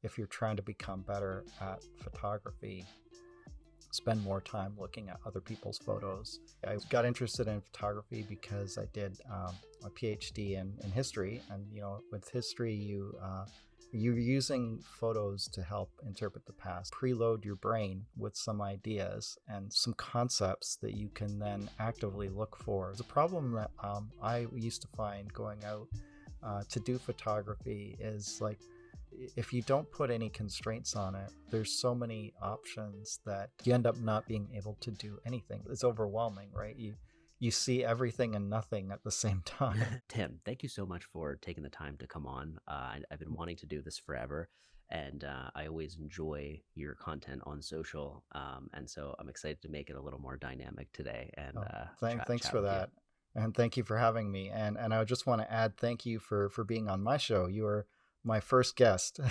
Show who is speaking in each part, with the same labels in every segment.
Speaker 1: if you're trying to become better at photography, spend more time looking at other people's photos. I got interested in photography because I did a PhD in history, and with history, you're using photos to help interpret the past, preload your brain with some ideas and some concepts that you can then actively look for. The problem that I used to find going out to do photography is like, if you don't put any constraints on it, there's so many options that you end up not being able to do anything. It's overwhelming, right? You see everything and nothing at the same time.
Speaker 2: Tim, thank you so much for taking the time to come on. I've been wanting to do this forever, and I always enjoy your content on social. And so I'm excited to make it a little more dynamic today and
Speaker 1: Oh, thanks
Speaker 2: chat
Speaker 1: for
Speaker 2: with you.
Speaker 1: that, and thank you for having me. And I just want to add thank you for being on my show. You were my first guest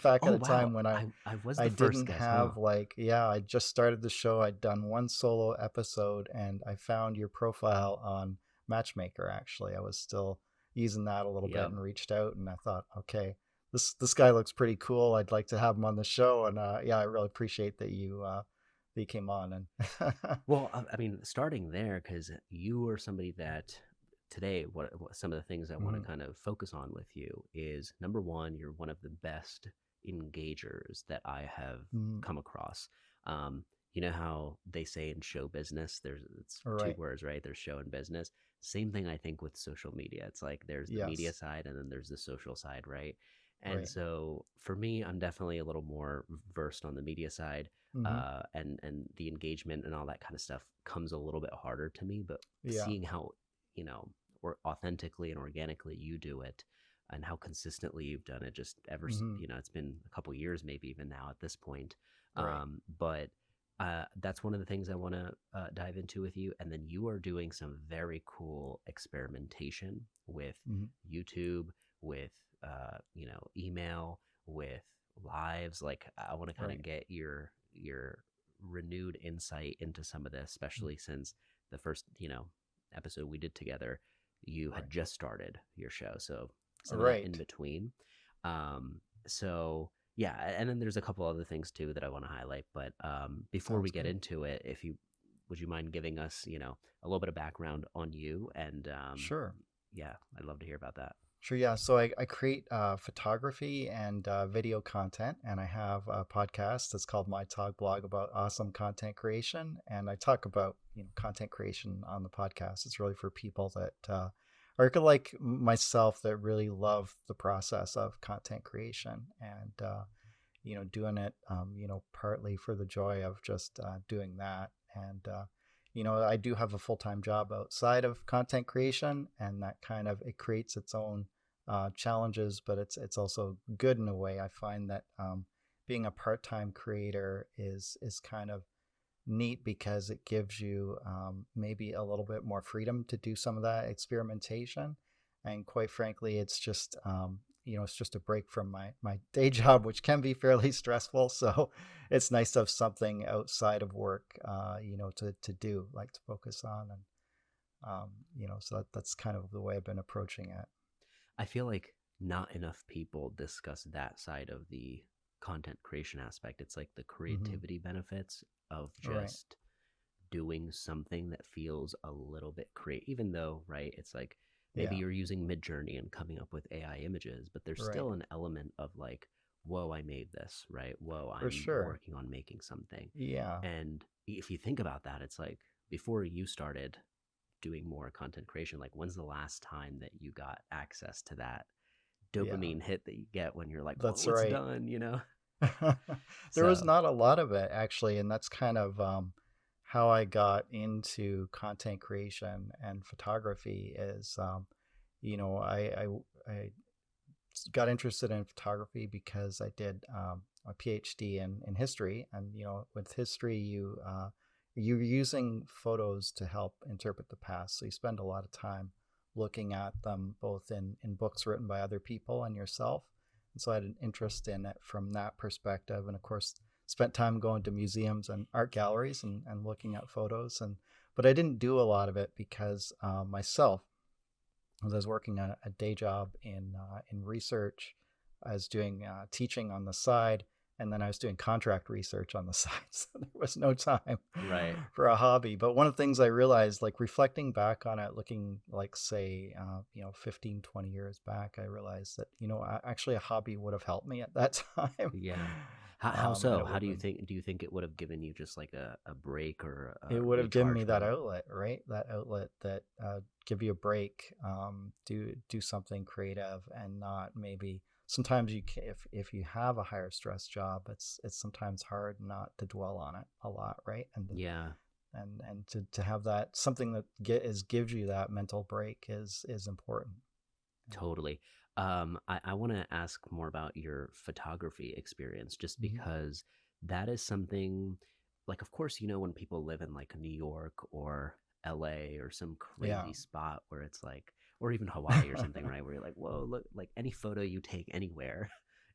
Speaker 1: back
Speaker 2: Oh
Speaker 1: at a
Speaker 2: wow,
Speaker 1: time when
Speaker 2: I was
Speaker 1: I
Speaker 2: the first
Speaker 1: didn't
Speaker 2: guest, huh?
Speaker 1: have, like, yeah, I just started the show. I'd done one solo episode, and I found your profile on Matchmaker. Actually, I was still using that a little bit
Speaker 2: Yep.
Speaker 1: and reached out, and I thought, okay, this guy looks pretty cool. I'd like to have him on the show, and yeah, I really appreciate that you came on. And
Speaker 2: Well, I mean, starting there, because you are somebody that today, what some of the things I want to
Speaker 1: Mhm.
Speaker 2: kind of focus on with you is number one, you're one of the best engagers that I have
Speaker 1: Mhm.
Speaker 2: come across. Um, you know how they say in show business, it's two
Speaker 1: Right.
Speaker 2: words, right? There's show and business. Same thing, I think, with social media. It's like there's the media
Speaker 1: Yes.
Speaker 2: side and then there's the social side, right? And
Speaker 1: Right.
Speaker 2: so for me, I'm definitely a little more versed on the media side,
Speaker 1: Hmm.
Speaker 2: and the engagement and all that kind of stuff comes a little bit harder to me. But
Speaker 1: Yeah.
Speaker 2: seeing how you know or authentically and organically you do it, and how consistently you've done it, just ever
Speaker 1: Hmm.
Speaker 2: it's been a couple years, maybe even now at this point.
Speaker 1: Right.
Speaker 2: But that's one of the things I want to dive into with you. And then you are doing some very cool experimentation with
Speaker 1: Hmm.
Speaker 2: YouTube, with email, with lives. Like I want to kind of
Speaker 1: Right.
Speaker 2: get your renewed insight into some of this,
Speaker 1: Mm.
Speaker 2: especially since the first episode we did together, you had
Speaker 1: Right.
Speaker 2: just started your show, so some of that in
Speaker 1: Right.
Speaker 2: between. So yeah, and then there's a couple other things too that I want to highlight. But before we
Speaker 1: Sounds
Speaker 2: get
Speaker 1: good.
Speaker 2: into it, if you would you mind giving us a little bit of background on you and
Speaker 1: Sure.
Speaker 2: yeah, I'd love to hear about that.
Speaker 1: Sure. Yeah. So I create photography and video content, and I have a podcast that's called My Talk Blog about awesome content creation. And I talk about content creation on the podcast. It's really for people that are like myself, that really love the process of content creation, and doing it, partly for the joy of just doing that. And I do have a full-time job outside of content creation, and that kind of, it creates its own challenges, but it's also good in a way. I find that being a part-time creator is kind of neat because it gives you maybe a little bit more freedom to do some of that experimentation. And quite frankly, it's just a break from my day job, which can be fairly stressful. So it's nice to have something outside of work, to do, like, to focus on. And so that's kind of the way I've been approaching it.
Speaker 2: I feel like not enough people discuss that side of the content creation aspect. It's like the
Speaker 1: Hmm.
Speaker 2: creativity benefits of
Speaker 1: Right.
Speaker 2: just doing something that feels a little bit creative, even though, right, it's like maybe
Speaker 1: Yeah.
Speaker 2: you're using Midjourney and coming up with AI images, but there's
Speaker 1: Right.
Speaker 2: still an element of like, whoa, I made this, right? Whoa,
Speaker 1: For
Speaker 2: I'm
Speaker 1: sure.
Speaker 2: working on making something.
Speaker 1: Yeah.
Speaker 2: And if you think about that, it's like before you started doing more content creation, like when's the last time that you got access to that
Speaker 1: Yeah.
Speaker 2: dopamine hit that you get when you're like,
Speaker 1: That's
Speaker 2: whoa, it's
Speaker 1: right.
Speaker 2: done?
Speaker 1: There was
Speaker 2: So
Speaker 1: not a lot of it, actually, and that's kind of how I got into content creation and photography. Is I got interested in photography because I did a PhD in history, and with history, you're using photos to help interpret the past. So you spend a lot of time looking at them, both in books written by other people and yourself. And so I had an interest in it from that perspective, and of course, spent time going to museums and art galleries and looking at photos. And but I didn't do a lot of it because myself, as I was working a day job in research, I was doing teaching on the side, and then I was doing contract research on the side. So there was no time
Speaker 2: Right.
Speaker 1: for a hobby. But one of the things I realized, like reflecting back on it, looking like, say, 15, 20 years back, I realized that, actually a hobby would have helped me at that time.
Speaker 2: Yeah. How
Speaker 1: And
Speaker 2: so?
Speaker 1: it
Speaker 2: How
Speaker 1: would
Speaker 2: do
Speaker 1: have
Speaker 2: you
Speaker 1: been,
Speaker 2: think? Do you think it would have given you just like a break or a
Speaker 1: it would have given me
Speaker 2: recharge
Speaker 1: that
Speaker 2: mode?
Speaker 1: outlet, right? That outlet that give you a break, do something creative, and not maybe sometimes you can, if you have a higher stress job, it's sometimes hard not to dwell on it a lot, right?
Speaker 2: Yeah,
Speaker 1: And to have that something that gives you that mental break is important.
Speaker 2: totally. I want to ask more about your photography experience, just
Speaker 1: Mhm.
Speaker 2: because that is something, like, of course, when people live in like New York or LA or some
Speaker 1: Yeah.
Speaker 2: crazy spot where it's like, or even Hawaii or something, right? Where you're like, whoa, look, like any photo you take anywhere,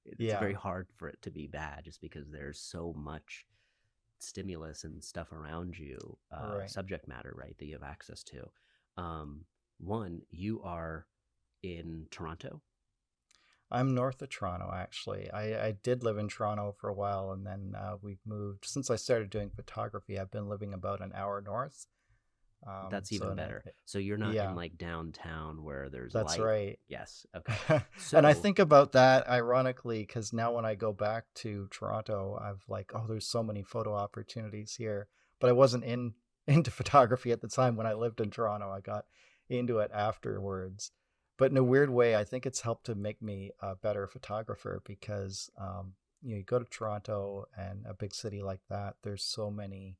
Speaker 2: it's
Speaker 1: Yeah.
Speaker 2: very hard for it to be bad just because there's so much stimulus and stuff around you,
Speaker 1: Right.
Speaker 2: subject matter, right, that you have access to. Um, One, you are in Toronto.
Speaker 1: I'm north of Toronto, actually. I did live in Toronto for a while, and then we've moved. Since I started doing photography, I've been living about an hour north.
Speaker 2: That's
Speaker 1: So,
Speaker 2: even
Speaker 1: and
Speaker 2: better. So you're not in
Speaker 1: yeah,
Speaker 2: like downtown where there's
Speaker 1: that's
Speaker 2: light.
Speaker 1: right.
Speaker 2: Yes. Okay.
Speaker 1: And I
Speaker 2: So,
Speaker 1: think about that ironically because now when I go back to Toronto, I've like, oh, there's so many photo opportunities here. But I wasn't into photography at the time when I lived in Toronto. I got into it afterwards. But in a weird way, I think it's helped to make me a better photographer because you go to Toronto and a big city like that, there's so many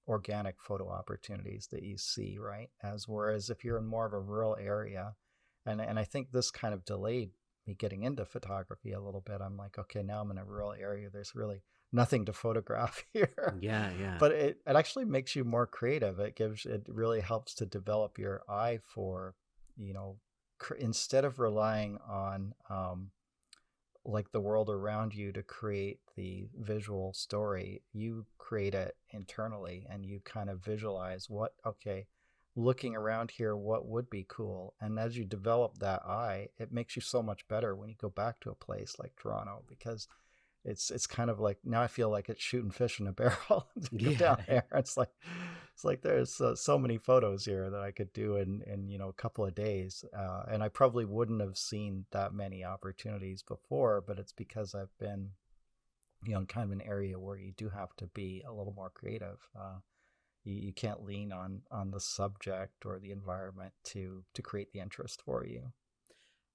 Speaker 1: organic photo opportunities that you see, right? As whereas if you're in more of a rural area, and I think this kind of delayed me getting into photography a little bit. I'm like, okay, now I'm in a rural area. There's really nothing to photograph here.
Speaker 2: yeah, yeah.
Speaker 1: But it actually makes you more creative. It really helps to develop your eye for, you know, instead of relying on like the world around you to create the visual story, you create it internally and you kind of visualize what, okay, looking around here, what would be cool. And as you develop that eye, it makes you so much better when you go back to a place like Toronto because it's kind of like now I feel like it's shooting fish in a barrel to go
Speaker 2: Yeah.
Speaker 1: down there. It's like there's so many photos here that I could do in a couple of days, and I probably wouldn't have seen that many opportunities before, but it's because I've been in kind of an area where you do have to be a little more creative. You can't lean on the subject or the environment to create the interest for you.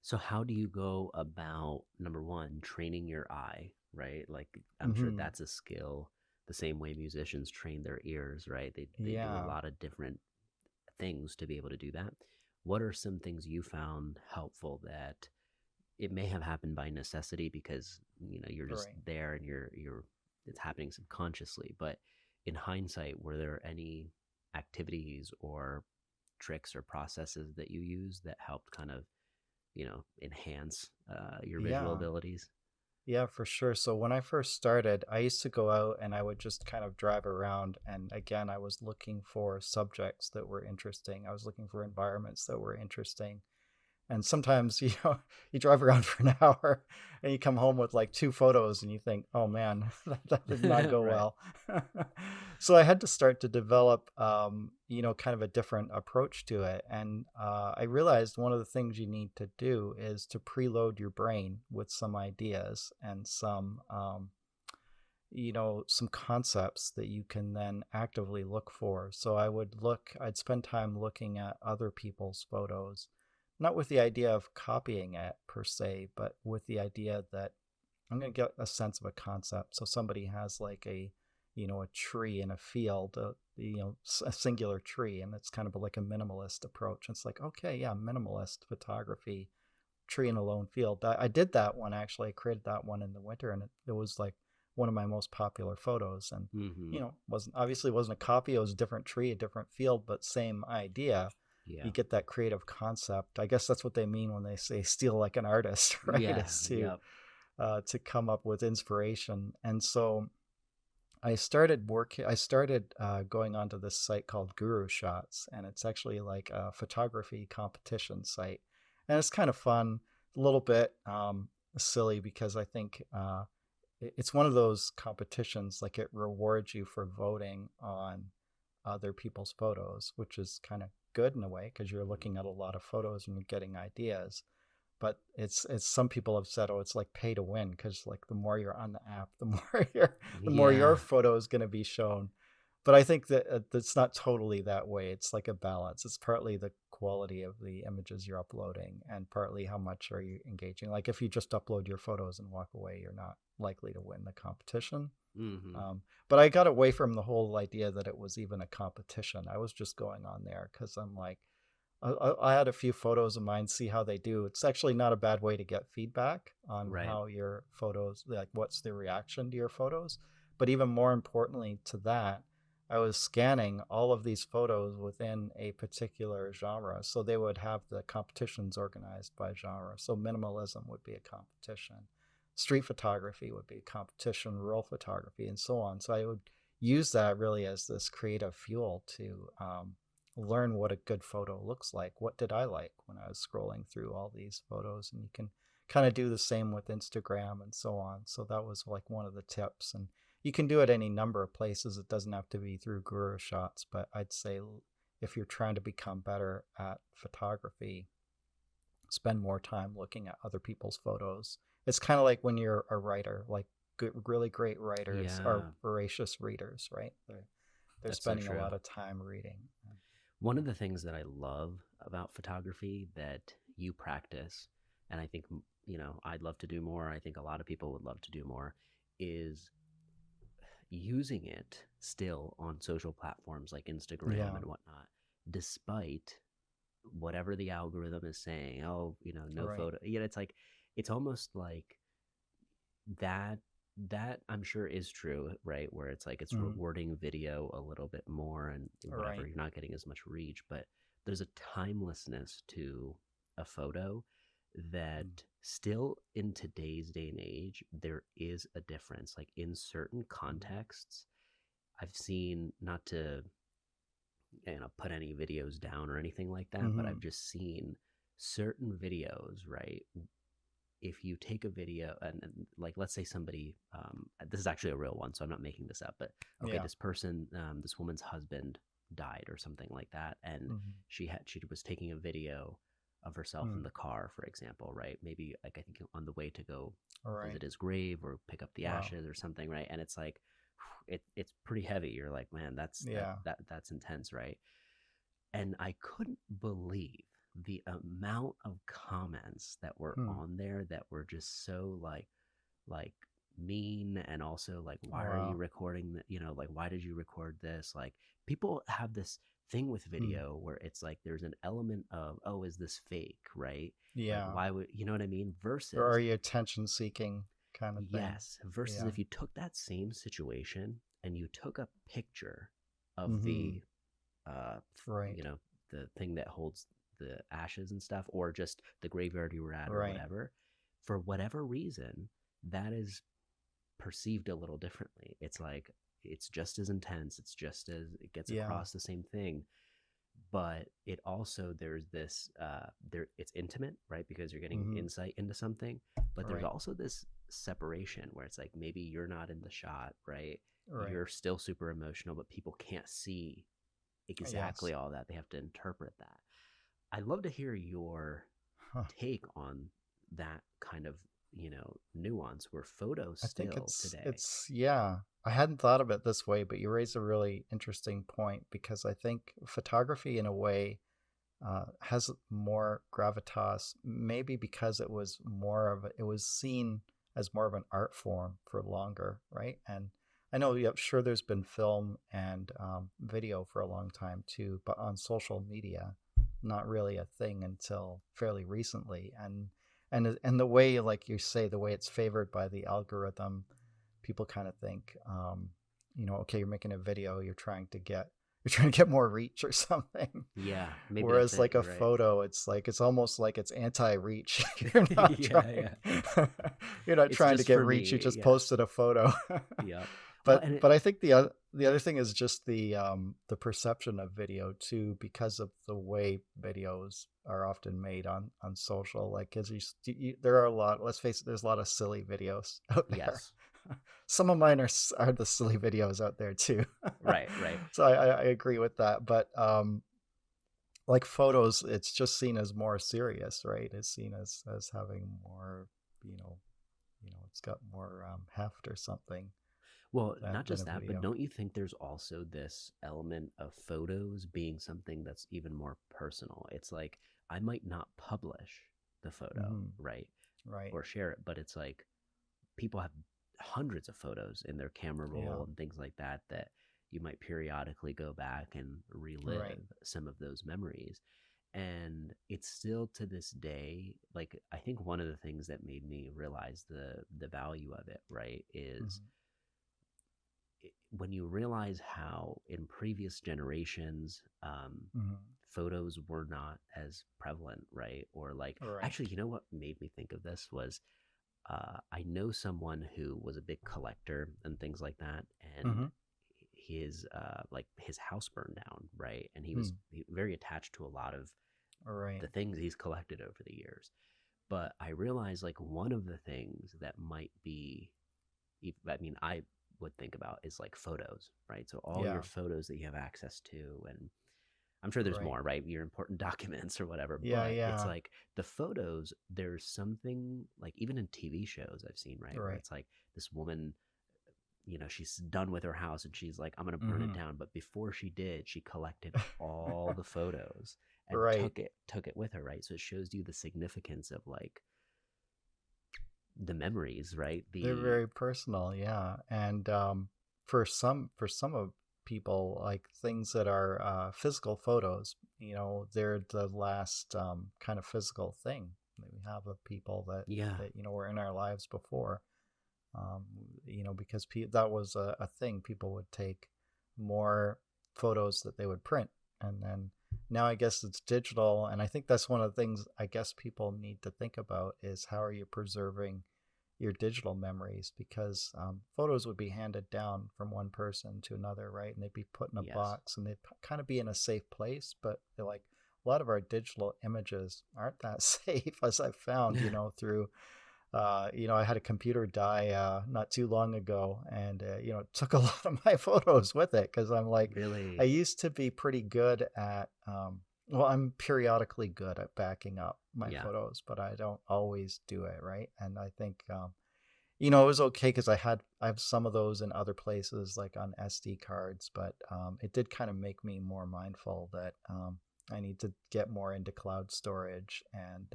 Speaker 2: So how do you go about, number one, training your eye, right? Like, I'm sure
Speaker 1: Hmm.
Speaker 2: that's a skill the same way musicians train their ears, right? They do a
Speaker 1: Yeah.
Speaker 2: lot of different things to be able to do that. What are some things you found helpful that it may have happened by necessity because you're just
Speaker 1: Right.
Speaker 2: there and you're it's happening subconsciously, but in hindsight, were there any activities or tricks or processes that you use that helped kind of enhance your visual
Speaker 1: Yeah.
Speaker 2: abilities?
Speaker 1: Yeah, for sure. So when I first started, I used to go out and I would just kind of drive around. And again, I was looking for subjects that were interesting. I was looking for environments that were interesting. And sometimes, you drive around for an hour and you come home with like two photos and you think, oh man, that did not go
Speaker 2: Right.
Speaker 1: well. So I had to start to develop, kind of a different approach to it. And I realized one of the things you need to do is to preload your brain with some ideas and some concepts that you can then actively look for. So I'd spend time looking at other people's photos, not with the idea of copying it per se, but with the idea that I'm going to get a sense of a concept. So somebody has like a tree in a field, a singular tree, and it's kind of like a minimalist approach. It's like, okay, yeah, minimalist photography, tree in a lone field. I did that one actually. I created that one in the winter, and it was like one of my most popular photos. And
Speaker 2: Hmm.
Speaker 1: wasn't a copy. It was a different tree, a different field, but same idea.
Speaker 2: Yeah.
Speaker 1: You get that creative concept. I guess that's what they mean when they say steal like an artist, right?
Speaker 2: Yeah.
Speaker 1: Is
Speaker 2: Yep.
Speaker 1: to come up with inspiration. And so I started going onto this site called Guru Shots, and it's actually like a photography competition site, and it's kind of fun, a little bit. silly because I think it's one of those competitions, like it rewards you for voting on other people's photos, which is kind of good in a way because you're looking at a lot of photos and you're getting ideas. But it's some people have said, oh, it's like pay to win because like the more you're on the app, the more your
Speaker 2: Yeah.
Speaker 1: photo is going to be shown. But I think that it's not totally that way. It's like a balance. It's partly the quality of the images you're uploading, and partly how much are you engaging. Like if you just upload your photos and walk away, you're not likely to win the competition.
Speaker 2: Hmm.
Speaker 1: But I got away from the whole idea that it was even a competition. I was just going on there because I'm like, I had a few photos of mine, see how they do. It's actually not a bad way to get feedback on
Speaker 2: Right.
Speaker 1: how your photos, like what's the reaction to your photos. But even more importantly to that, I was scanning all of these photos within a particular genre. So they would have the competitions organized by genre. So minimalism would be a competition, street photography would be a competition, rural photography, and so on. So I would use that really as this creative fuel to learn what a good photo looks like. What did I like when I was scrolling through all these photos? And you can kind of do the same with Instagram and so on. So that was like one of the tips. And you can do it any number of places. It doesn't have to be through Guru Shots, but I'd say if you're trying to become better at photography, spend more time looking at other people's photos. It's kind of like when you're a writer, like good, really great writers are
Speaker 2: Yeah.
Speaker 1: voracious readers, right? They're
Speaker 2: That's so
Speaker 1: spending a
Speaker 2: true.
Speaker 1: lot of time reading.
Speaker 2: One of the things that I love about photography that you practice, and I think, I'd love to do more, I think a lot of people would love to do more, is using it still on social platforms like Instagram
Speaker 1: Yeah,
Speaker 2: and whatnot, despite whatever the algorithm is saying. Oh, no
Speaker 1: right.
Speaker 2: photo. Yeah, it's like, it's almost like that that I'm sure is true, right? Where it's like it's
Speaker 1: Mm,
Speaker 2: rewarding video a little bit more and whatever,
Speaker 1: right.
Speaker 2: you're not getting as much reach, but there's a timelessness to a photo that
Speaker 1: Mm,
Speaker 2: still in today's day and age there is a difference. Like in certain
Speaker 1: mm,
Speaker 2: contexts, I've seen, not to put any videos down or anything like that, but
Speaker 1: mm-hmm.
Speaker 2: I've just seen certain videos, right? If you take a video and like let's say somebody, this is actually a real one, so I'm not making this up, but okay,
Speaker 1: Yeah.
Speaker 2: this person, this woman's husband died or something like that, and
Speaker 1: Mm-hmm.
Speaker 2: she was taking a video of herself in
Speaker 1: Mm,
Speaker 2: the car, for example, right? Maybe like I think on the way to go
Speaker 1: all right.
Speaker 2: visit his grave or pick up the
Speaker 1: Wow.
Speaker 2: ashes or something, right? And it's like it's pretty heavy. You're like, man,
Speaker 1: Yeah.
Speaker 2: that's intense, right? And I couldn't believe the amount of comments that were
Speaker 1: Hmm.
Speaker 2: on there that were just so like mean, and also like, why are you
Speaker 1: Wow.
Speaker 2: recording that, like, why did you record this? Like, people have this thing with
Speaker 1: Hmm.
Speaker 2: video where it's like there's an element of, oh, is this fake, right? Like,
Speaker 1: Yeah.
Speaker 2: why would, you know what I mean,
Speaker 1: Or are
Speaker 2: versus,
Speaker 1: you attention seeking kind of thing?
Speaker 2: yes, versus
Speaker 1: Yeah.
Speaker 2: if you took that same situation and you took a picture of
Speaker 1: Mm-hmm.
Speaker 2: the uh
Speaker 1: Right.
Speaker 2: you know the thing that holds the ashes and stuff, or just the graveyard you were at or
Speaker 1: Right.
Speaker 2: whatever, for whatever reason, that is perceived a little differently. It's like it's just as intense, it's just as, it gets
Speaker 1: Yeah.
Speaker 2: across the same thing, but it also, there's this there, it's intimate, right? Because you're getting
Speaker 1: Mm-hmm.
Speaker 2: insight into something, but there's
Speaker 1: Right.
Speaker 2: also this separation where it's like maybe you're not in the shot, right?
Speaker 1: Right.
Speaker 2: You're still super emotional, but people can't see
Speaker 1: Yes.
Speaker 2: exactly all that. They have to interpret that. I'd love to hear your
Speaker 1: Huh.
Speaker 2: take on that kind of, nuance where photos
Speaker 1: I think
Speaker 2: still today.
Speaker 1: it's yeah. I hadn't thought of it this way, but you raise a really interesting point because I think photography, in a way, has more gravitas. Maybe because it was seen as more of an art form for longer, right? And I know, yeah, sure, there's been film and video for a long time too, but on social media, not really a thing until fairly recently. And the way, like you say, the way it's favored by the algorithm, people kind of think, okay, you're making a video, you're trying to get more reach or something.
Speaker 2: Yeah, maybe that's
Speaker 1: Whereas
Speaker 2: it.
Speaker 1: like a
Speaker 2: You're right.
Speaker 1: photo, it's almost like it's anti-reach. you're not
Speaker 2: Yeah,
Speaker 1: trying
Speaker 2: yeah.
Speaker 1: you're not
Speaker 2: It's
Speaker 1: trying to
Speaker 2: just
Speaker 1: get
Speaker 2: for
Speaker 1: reach, you
Speaker 2: me.
Speaker 1: just
Speaker 2: Yeah.
Speaker 1: posted a photo.
Speaker 2: Yep. Well,
Speaker 1: but
Speaker 2: and it,
Speaker 1: but I think the other thing is just the perception of video too, because of the way videos are often made on social. Like, as there are a lot. Let's face it, there's a lot of silly videos out there.
Speaker 2: yes,
Speaker 1: Some of mine are the silly videos out there too.
Speaker 2: right, right.
Speaker 1: So I agree with that. But like photos, it's just seen as more serious, right? It's seen as having more, you know, it's got more heft or something
Speaker 2: Well,
Speaker 1: than
Speaker 2: not
Speaker 1: than
Speaker 2: just
Speaker 1: a
Speaker 2: that, but
Speaker 1: video.
Speaker 2: don't you think there's also this element of photos being something that's even more personal? It's like I might not publish the photo,
Speaker 1: Hmm.
Speaker 2: right?
Speaker 1: Right.
Speaker 2: Or share it, but it's like people have hundreds of photos in their camera
Speaker 1: Yeah.
Speaker 2: roll and things like that that you might periodically go back and
Speaker 1: Right.
Speaker 2: relive some of those memories. And it's still to this day, like I think one of the things that made me realize the value of it, right, is
Speaker 1: Hmm.
Speaker 2: when you realize how in previous generations,
Speaker 1: Hmm.
Speaker 2: photos were not as prevalent, right? Or like,
Speaker 1: Right.
Speaker 2: actually, you know what made me think of this was I know someone who was a big collector and things like that, and
Speaker 1: Hmm.
Speaker 2: his house burned down, right? And he was
Speaker 1: Hmm.
Speaker 2: very attached to a lot of
Speaker 1: Right.
Speaker 2: the things he's collected over the years. But I realized like one of the things that might be, I mean, I would think about is like photos, right? So all your
Speaker 1: Yeah.
Speaker 2: photos that you have access to, and I'm sure there's
Speaker 1: Right.
Speaker 2: more, right? Your important documents or whatever,
Speaker 1: Yeah.
Speaker 2: but it's
Speaker 1: Yeah.
Speaker 2: like the photos, there's something like even in TV shows I've seen, right? Where
Speaker 1: Right.
Speaker 2: it's like this woman, she's done with her house and she's like, I'm going to burn it
Speaker 1: Hmm.
Speaker 2: down. But before she did, she collected all the photos and
Speaker 1: Right.
Speaker 2: took it with her, right? So it shows you the significance of like the memories, right?
Speaker 1: They're
Speaker 2: The
Speaker 1: very personal, yeah. And for some of people, like things that are physical photos, they're the last kind of physical thing that we have of people
Speaker 2: yeah,
Speaker 1: that were in our lives before. Um, because that was a thing. People would take more photos that they would print, and then now I guess it's digital. And I think that's one of the things I guess people need to think about is how are you preserving your digital memories, because photos would be handed down from one person to another, right? And they'd be put in a
Speaker 2: yes,
Speaker 1: box and they'd kind of be in a safe place. But they're like, a lot of our digital images aren't that safe, as I've found, through I had a computer die not too long ago, and it took a lot of my photos with it, because I'm like, I
Speaker 2: really,
Speaker 1: used to be pretty good at, well, I'm periodically good at backing up my
Speaker 2: yeah,
Speaker 1: photos, but I don't always do it right. And I think, it was okay because I have some of those in other places, like on SD cards, but it did kind of make me more mindful that I need to get more into cloud storage, and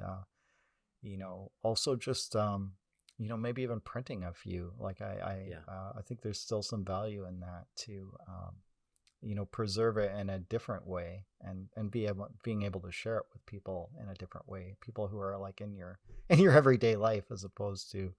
Speaker 1: also just maybe even printing a few. Like
Speaker 2: yeah.
Speaker 1: I think there's still some value in that to preserve it in a different way, and being able to share it with people in a different way, people who are like in your in your everyday life, as opposed to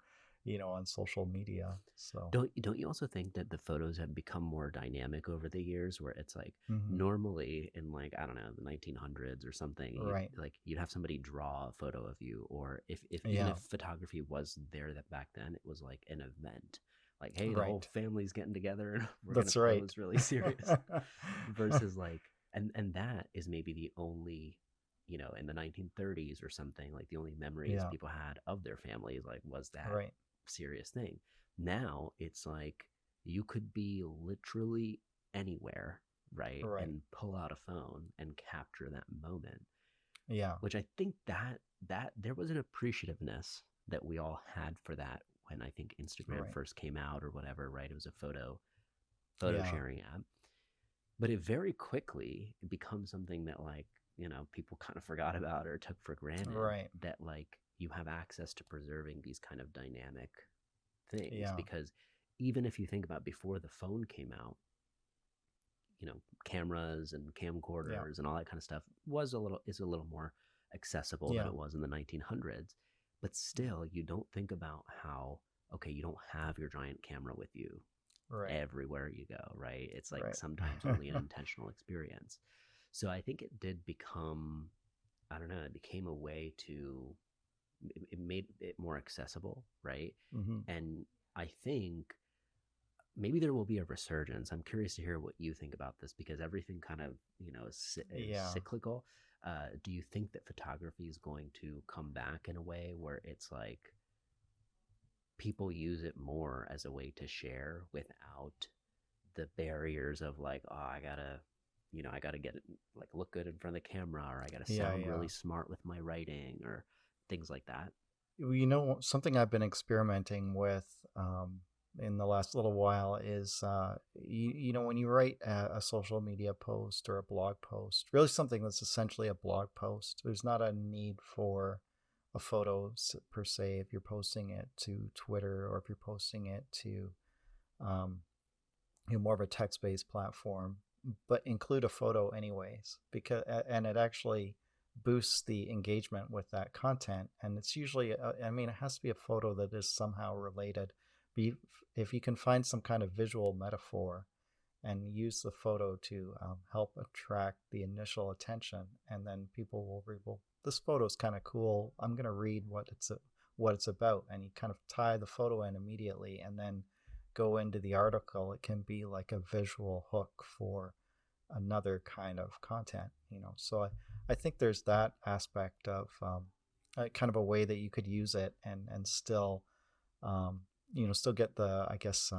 Speaker 1: on social media. So
Speaker 2: Don't you also think that the photos have become more dynamic over the years where it's like
Speaker 1: hmm.
Speaker 2: normally in like I don't know the 1900s or something
Speaker 1: Right.
Speaker 2: you'd have somebody draw a photo of you or if even
Speaker 1: Yeah.
Speaker 2: if photography was there that back then it was like an event like hey the whole
Speaker 1: Right.
Speaker 2: family's getting together and we're going
Speaker 1: That's
Speaker 2: to
Speaker 1: right.
Speaker 2: pose really serious versus like and that is maybe the only in the 1930s or something like the only memories
Speaker 1: Yeah.
Speaker 2: people had of their families like was that
Speaker 1: Right.
Speaker 2: serious thing. Now it's like you could be literally anywhere, right?
Speaker 1: Right.
Speaker 2: And pull out a phone and capture that moment,
Speaker 1: Yeah.
Speaker 2: which I think that there was an appreciativeness that we all had for that when I think Instagram
Speaker 1: Right.
Speaker 2: first came out or whatever, right? It was a photo
Speaker 1: Yeah.
Speaker 2: sharing app. But it very quickly it becomes something that like, people kind of forgot about or took for granted
Speaker 1: Right.
Speaker 2: that like you have access to preserving these kind of dynamic things
Speaker 1: Yeah.
Speaker 2: because even if you think about before the phone came out, cameras and
Speaker 1: Yeah.
Speaker 2: camcorders and all that kind of stuff was a little is a little more accessible than
Speaker 1: Yeah.
Speaker 2: it was in the 1900s. But
Speaker 1: Yeah.
Speaker 2: still, you don't think about how okay, you don't have your giant camera with you
Speaker 1: Right.
Speaker 2: everywhere you go, right? It's like
Speaker 1: Right.
Speaker 2: sometimes only an intentional experience. So I think it did become I don't know, it became a way to it made it more accessible, right?
Speaker 1: Hmm.
Speaker 2: And I think maybe there will be a resurgence. I'm curious to hear what you think about this because everything kind of, is
Speaker 1: Yeah.
Speaker 2: cyclical. Do you think that photography is going to come back in a way where it's like people use it more as a way to share without the barriers of like, oh, I gotta get it, like, look good in front of the camera, or I gotta
Speaker 1: Yeah,
Speaker 2: sound
Speaker 1: yeah.
Speaker 2: really smart with my writing, or things like that.
Speaker 1: Something I've been experimenting with in the last little while is, when you write a social media post or a blog post, really something that's essentially a blog post, there's not a need for a photo per se if you're posting it to Twitter or if you're posting it to um, more of a text-based platform, but include a photo anyways, because and it actually boosts the engagement with that content. And it's usually, I mean, it has to be a photo that is somehow related. If you can find some kind of visual metaphor and use the photo to help attract the initial attention, and then people will read, well, this photo is kind of cool. I'm going to read what it's about, and you kind of tie the photo in immediately, and then go into the article. It can be like a visual hook for another kind of content. So I think there's that aspect of kind of a way that you could use it and still um, still get the, I guess,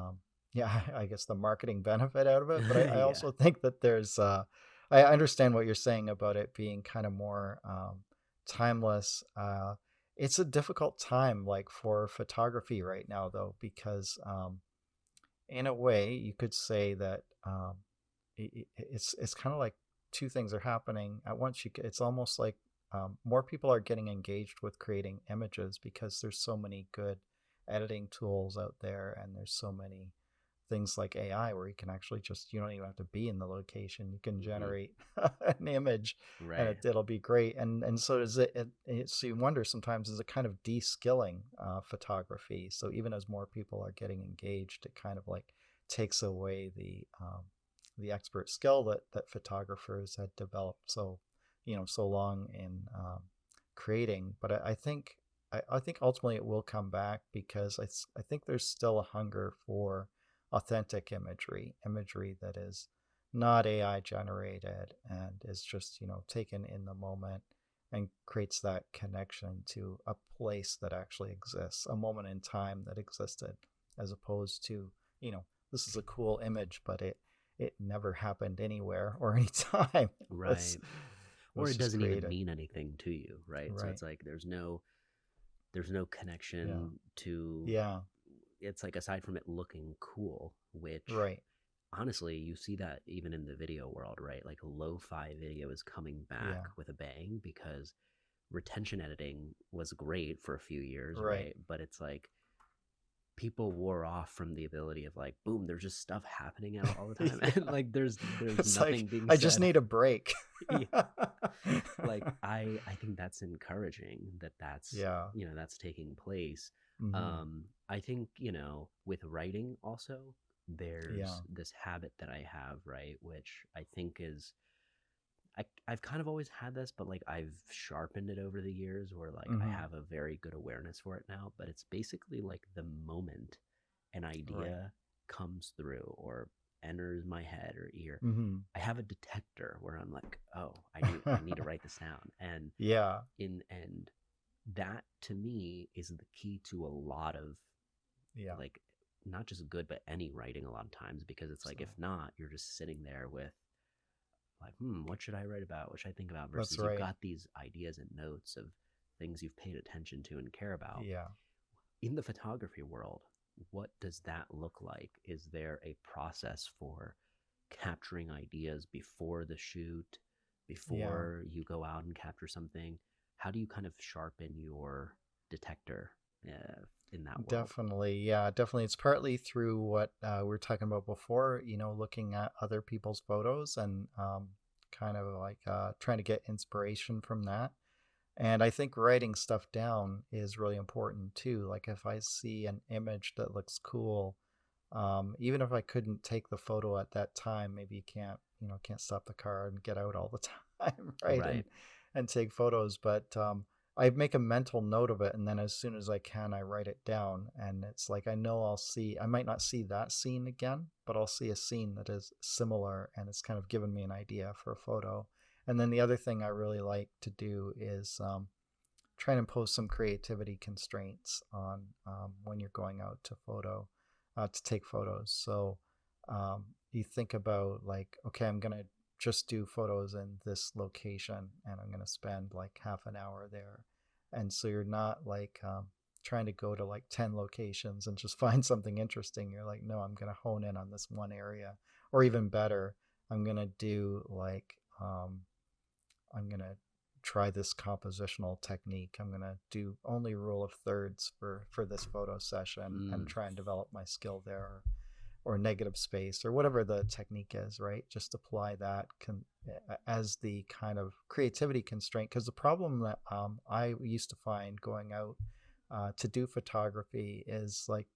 Speaker 1: yeah, I guess the marketing benefit out of it. But I
Speaker 2: Yeah.
Speaker 1: also think that there's, I understand what you're saying about it being kind of more timeless. It's a difficult time, like for photography right now, though, because in a way you could say that it's kind of like two things are happening at once. It's almost like more people are getting engaged with creating images because there's so many good editing tools out there, and there's so many things like AI where you can actually just, you don't even have to be in the location. You can
Speaker 2: Hmm.
Speaker 1: generate an image, and
Speaker 2: Right.
Speaker 1: it'll be great. And so does so you wonder sometimes, is it kind of de-skilling photography? So even as more people are getting engaged, it kind of like takes away the expert skill that photographers had developed so long in creating. But I think ultimately it will come back, because I think there's still a hunger for authentic imagery that is not AI generated and is just taken in the moment, and creates that connection to a place that actually exists, a moment in time that existed, as opposed to you know this is a cool image, but it never happened anywhere or anytime.
Speaker 2: Right.
Speaker 1: It
Speaker 2: Or
Speaker 1: was
Speaker 2: it
Speaker 1: just
Speaker 2: doesn't even
Speaker 1: created.
Speaker 2: mean anything to you, right? So
Speaker 1: Right.
Speaker 2: it's like there's no
Speaker 1: Yeah.
Speaker 2: connection to,
Speaker 1: Yeah.
Speaker 2: it's like, aside from it looking cool, which
Speaker 1: Right.
Speaker 2: honestly, you see that even in the video world, right? Like, lo-fi video is coming back
Speaker 1: Yeah.
Speaker 2: with a bang because retention editing was great for a few years,
Speaker 1: Right.
Speaker 2: right? But it's like people wore off from the ability of like, boom, there's just stuff happening all the time, and
Speaker 1: Yeah.
Speaker 2: like there's
Speaker 1: It's like
Speaker 2: nothing being
Speaker 1: I just
Speaker 2: said.
Speaker 1: need a break.
Speaker 2: Yeah. Like, I think that's encouraging that
Speaker 1: Yeah.
Speaker 2: that's taking place.
Speaker 1: Hmm.
Speaker 2: I think, with writing also,
Speaker 1: Yeah.
Speaker 2: there's this habit that I have, right, which I think is, I've kind of always had this, but like I've sharpened it over the years where like I
Speaker 1: Hmm.
Speaker 2: have a very good awareness for it now. But it's basically like the moment an
Speaker 1: Right.
Speaker 2: idea comes through or enters my head or ear,
Speaker 1: Hmm.
Speaker 2: I have a detector where I'm like, oh, I need to write this down. And
Speaker 1: Yeah.
Speaker 2: and that to me is the key to a lot of,
Speaker 1: Yeah.
Speaker 2: like, not just good but any writing a lot of times, because it's like,
Speaker 1: So
Speaker 2: if not, you're just sitting there with like, what should I write about? What should I think about?
Speaker 1: that's
Speaker 2: Versus you've
Speaker 1: right.
Speaker 2: got these ideas and notes of things you've paid attention to and care about.
Speaker 1: Yeah.
Speaker 2: In the photography world, what does that look like? Is there a process for capturing ideas before the shoot,
Speaker 1: Yeah.
Speaker 2: before you go out and capture something? How do you kind of sharpen your detector in that world?
Speaker 1: Definitely. Yeah, definitely. It's partly through what we were talking about before, looking at other people's photos and kind of like trying to get inspiration from that. And I think writing stuff down is really important too. Like if I see an image that looks cool, even if I couldn't take the photo at that time, maybe you can't stop the car and get out all the time, right?
Speaker 2: Right.
Speaker 1: And take photos. But I make a mental note of it, and then as soon as I can, I write it down. And it's like I know I might not see that scene again, but I'll see a scene that is similar, and it's kind of given me an idea for a photo. And then the other thing I really like to do is try and impose some creativity constraints on when you're going out to take photos. So you think about like, okay, I'm gonna just do photos in this location, and I'm gonna spend like half an hour there, and so you're not like trying to go to like 10 locations and just find something interesting. You're like, no, I'm gonna hone in on this one area, or even better, I'm gonna do like I'm gonna try this compositional technique. I'm gonna do only rule of thirds for this photo session and
Speaker 2: Mm.
Speaker 1: try and develop my skill there, or negative space, or whatever the technique is, right? Just apply that as the kind of creativity constraint. Because the problem that I used to find going out to do photography is like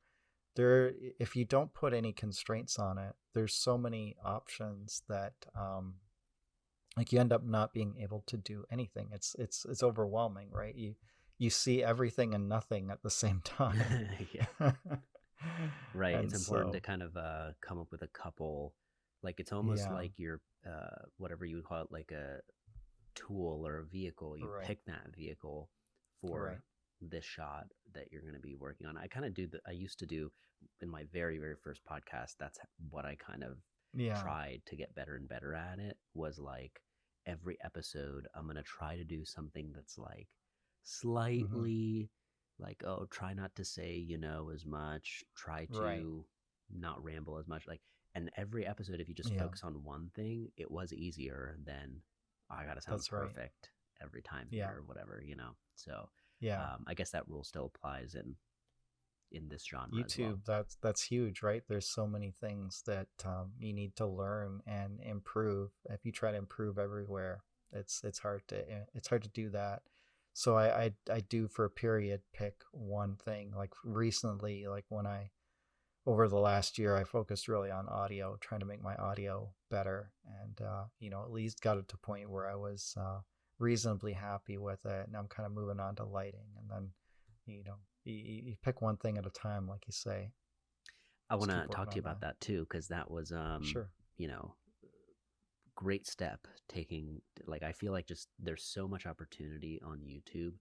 Speaker 1: there, if you don't put any constraints on it, there's so many options that like you end up not being able to do anything. It's overwhelming, right? You see everything and nothing at the same time.
Speaker 2: Yeah. Right. It's
Speaker 1: And
Speaker 2: important to
Speaker 1: so,
Speaker 2: kind of come up with a couple, like it's almost
Speaker 1: yeah,
Speaker 2: like your whatever you would call it, like a tool or a vehicle. You
Speaker 1: right,
Speaker 2: pick that vehicle for
Speaker 1: right,
Speaker 2: this shot that you're going to be working on. I kind of do I used to do in my very, very first podcast. That's what I kind of
Speaker 1: yeah,
Speaker 2: tried to get better and better at it was like every episode, I'm going to try to do something that's like
Speaker 1: hmm,
Speaker 2: slightly like, oh, try not to say, as much, try
Speaker 1: right,
Speaker 2: to not ramble as much. Like, and every episode, if you just
Speaker 1: yeah,
Speaker 2: focus on one thing, it was easier than I got to sound
Speaker 1: that's right,
Speaker 2: perfect every time
Speaker 1: yeah,
Speaker 2: here or whatever. So
Speaker 1: yeah.
Speaker 2: I guess that rule still applies in this genre as well.
Speaker 1: YouTube, that's huge, right? There's so many things that you need to learn and improve. If you try to improve everywhere, it's hard to do that. So I do for a period pick one thing. Like recently, like when I over the last year, I focused really on audio, trying to make my audio better, and at least got it to a point where I was reasonably happy with it. And I'm kind of moving on to lighting, and then you pick one thing at a time, like you say.
Speaker 2: I want
Speaker 1: Just
Speaker 2: to
Speaker 1: keep
Speaker 2: talk
Speaker 1: working
Speaker 2: to you
Speaker 1: on
Speaker 2: about
Speaker 1: that.
Speaker 2: that too, because that was,
Speaker 1: Sure.
Speaker 2: you know, great step taking. Like, I feel like just there's so much opportunity on YouTube.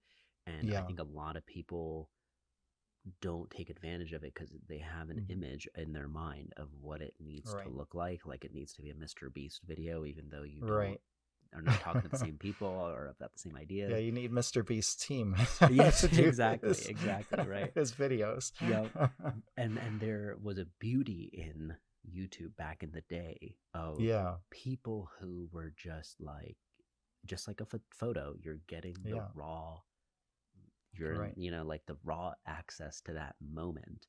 Speaker 2: And I
Speaker 1: Yeah.
Speaker 2: think a lot of people don't take advantage of it because they have an
Speaker 1: Hmm.
Speaker 2: image in their mind of what it needs to
Speaker 1: Right.
Speaker 2: look like it needs to be a Mr. Beast video, even though you don't
Speaker 1: Right.
Speaker 2: are not talking to the same people or about the same
Speaker 1: Yeah,
Speaker 2: ideas.
Speaker 1: you need Mr. Beast's team
Speaker 2: Yes,
Speaker 1: to do
Speaker 2: exactly, right.
Speaker 1: his videos.
Speaker 2: Yep. And there was a beauty in YouTube back in the day of
Speaker 1: Yeah.
Speaker 2: people who were just like a photo. You're getting the
Speaker 1: Yeah.
Speaker 2: raw, you're in,
Speaker 1: Right.
Speaker 2: like the raw access to that moment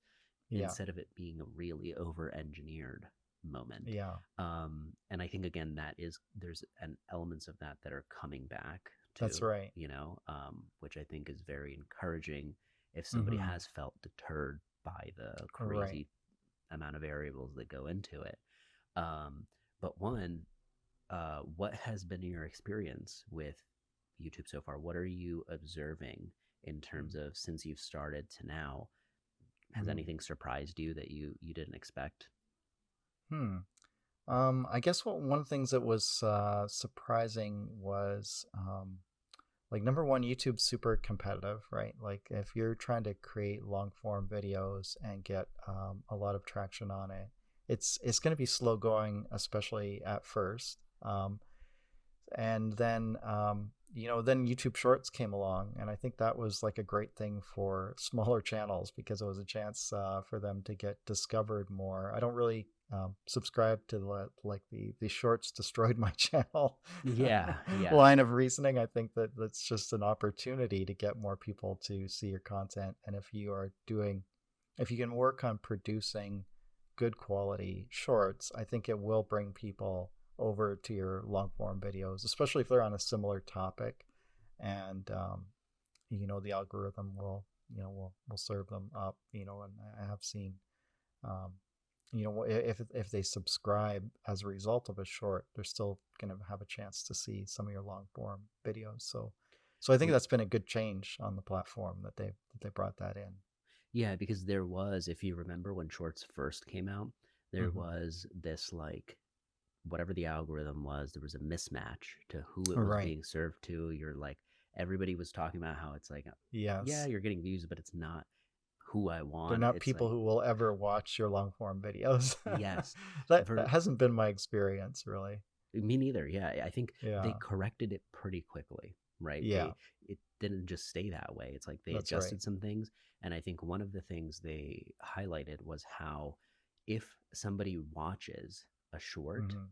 Speaker 1: Yeah.
Speaker 2: instead of it being a really over engineered moment.
Speaker 1: Yeah.
Speaker 2: And I think again that is there's an elements of that that are coming back
Speaker 1: That's
Speaker 2: too,
Speaker 1: right.
Speaker 2: which I think is very encouraging if somebody
Speaker 1: Hmm.
Speaker 2: has felt deterred by the
Speaker 1: Right.
Speaker 2: crazy amount of variables that go into it. Um, but one, what has been your experience with YouTube so far? What are you observing in terms of since you've started to now? Has
Speaker 1: Mm-hmm.
Speaker 2: anything surprised you that you didn't expect?
Speaker 1: Hmm. I guess one of the things that was surprising was like number one, YouTube's super competitive, right? Like if you're trying to create long form videos and get a lot of traction on it, it's going to be slow going, especially at first. And then then YouTube Shorts came along, and I think that was like a great thing for smaller channels because it was a chance for them to get discovered more. I don't really subscribe to the shorts destroyed my channel
Speaker 2: Yeah, yeah.
Speaker 1: line of reasoning. I think that that's just an opportunity to get more people to see your content, and if you can work on producing good quality shorts, I think it will bring people over to your long form videos, especially if they're on a similar topic, and the algorithm will serve them up. And I have seen, um, if they subscribe as a result of a short, they're still going to have a chance to see some of your long form videos. So So I think
Speaker 2: Which,
Speaker 1: that's been a good change on the platform that they brought that in.
Speaker 2: yeah, because there was, if you remember when shorts first came out, there
Speaker 1: Hmm.
Speaker 2: was this like whatever the algorithm was, there was a mismatch to who it was
Speaker 1: Right.
Speaker 2: being served to. You're like, everybody was talking about how it's like, yeah,
Speaker 1: Yes.
Speaker 2: you're getting views, but it's not who I
Speaker 1: They're
Speaker 2: want.
Speaker 1: not
Speaker 2: It's
Speaker 1: people
Speaker 2: like,
Speaker 1: who will ever watch your long form videos.
Speaker 2: yes,
Speaker 1: That
Speaker 2: for
Speaker 1: hasn't been my experience really.
Speaker 2: me neither. Yeah, I think they
Speaker 1: Yeah.
Speaker 2: corrected it pretty quickly, right?
Speaker 1: Yeah,
Speaker 2: It didn't just stay that way. It's like they
Speaker 1: that's right.
Speaker 2: adjusted some things, and I think one of the things they highlighted was how if somebody watches a short
Speaker 1: Hmm.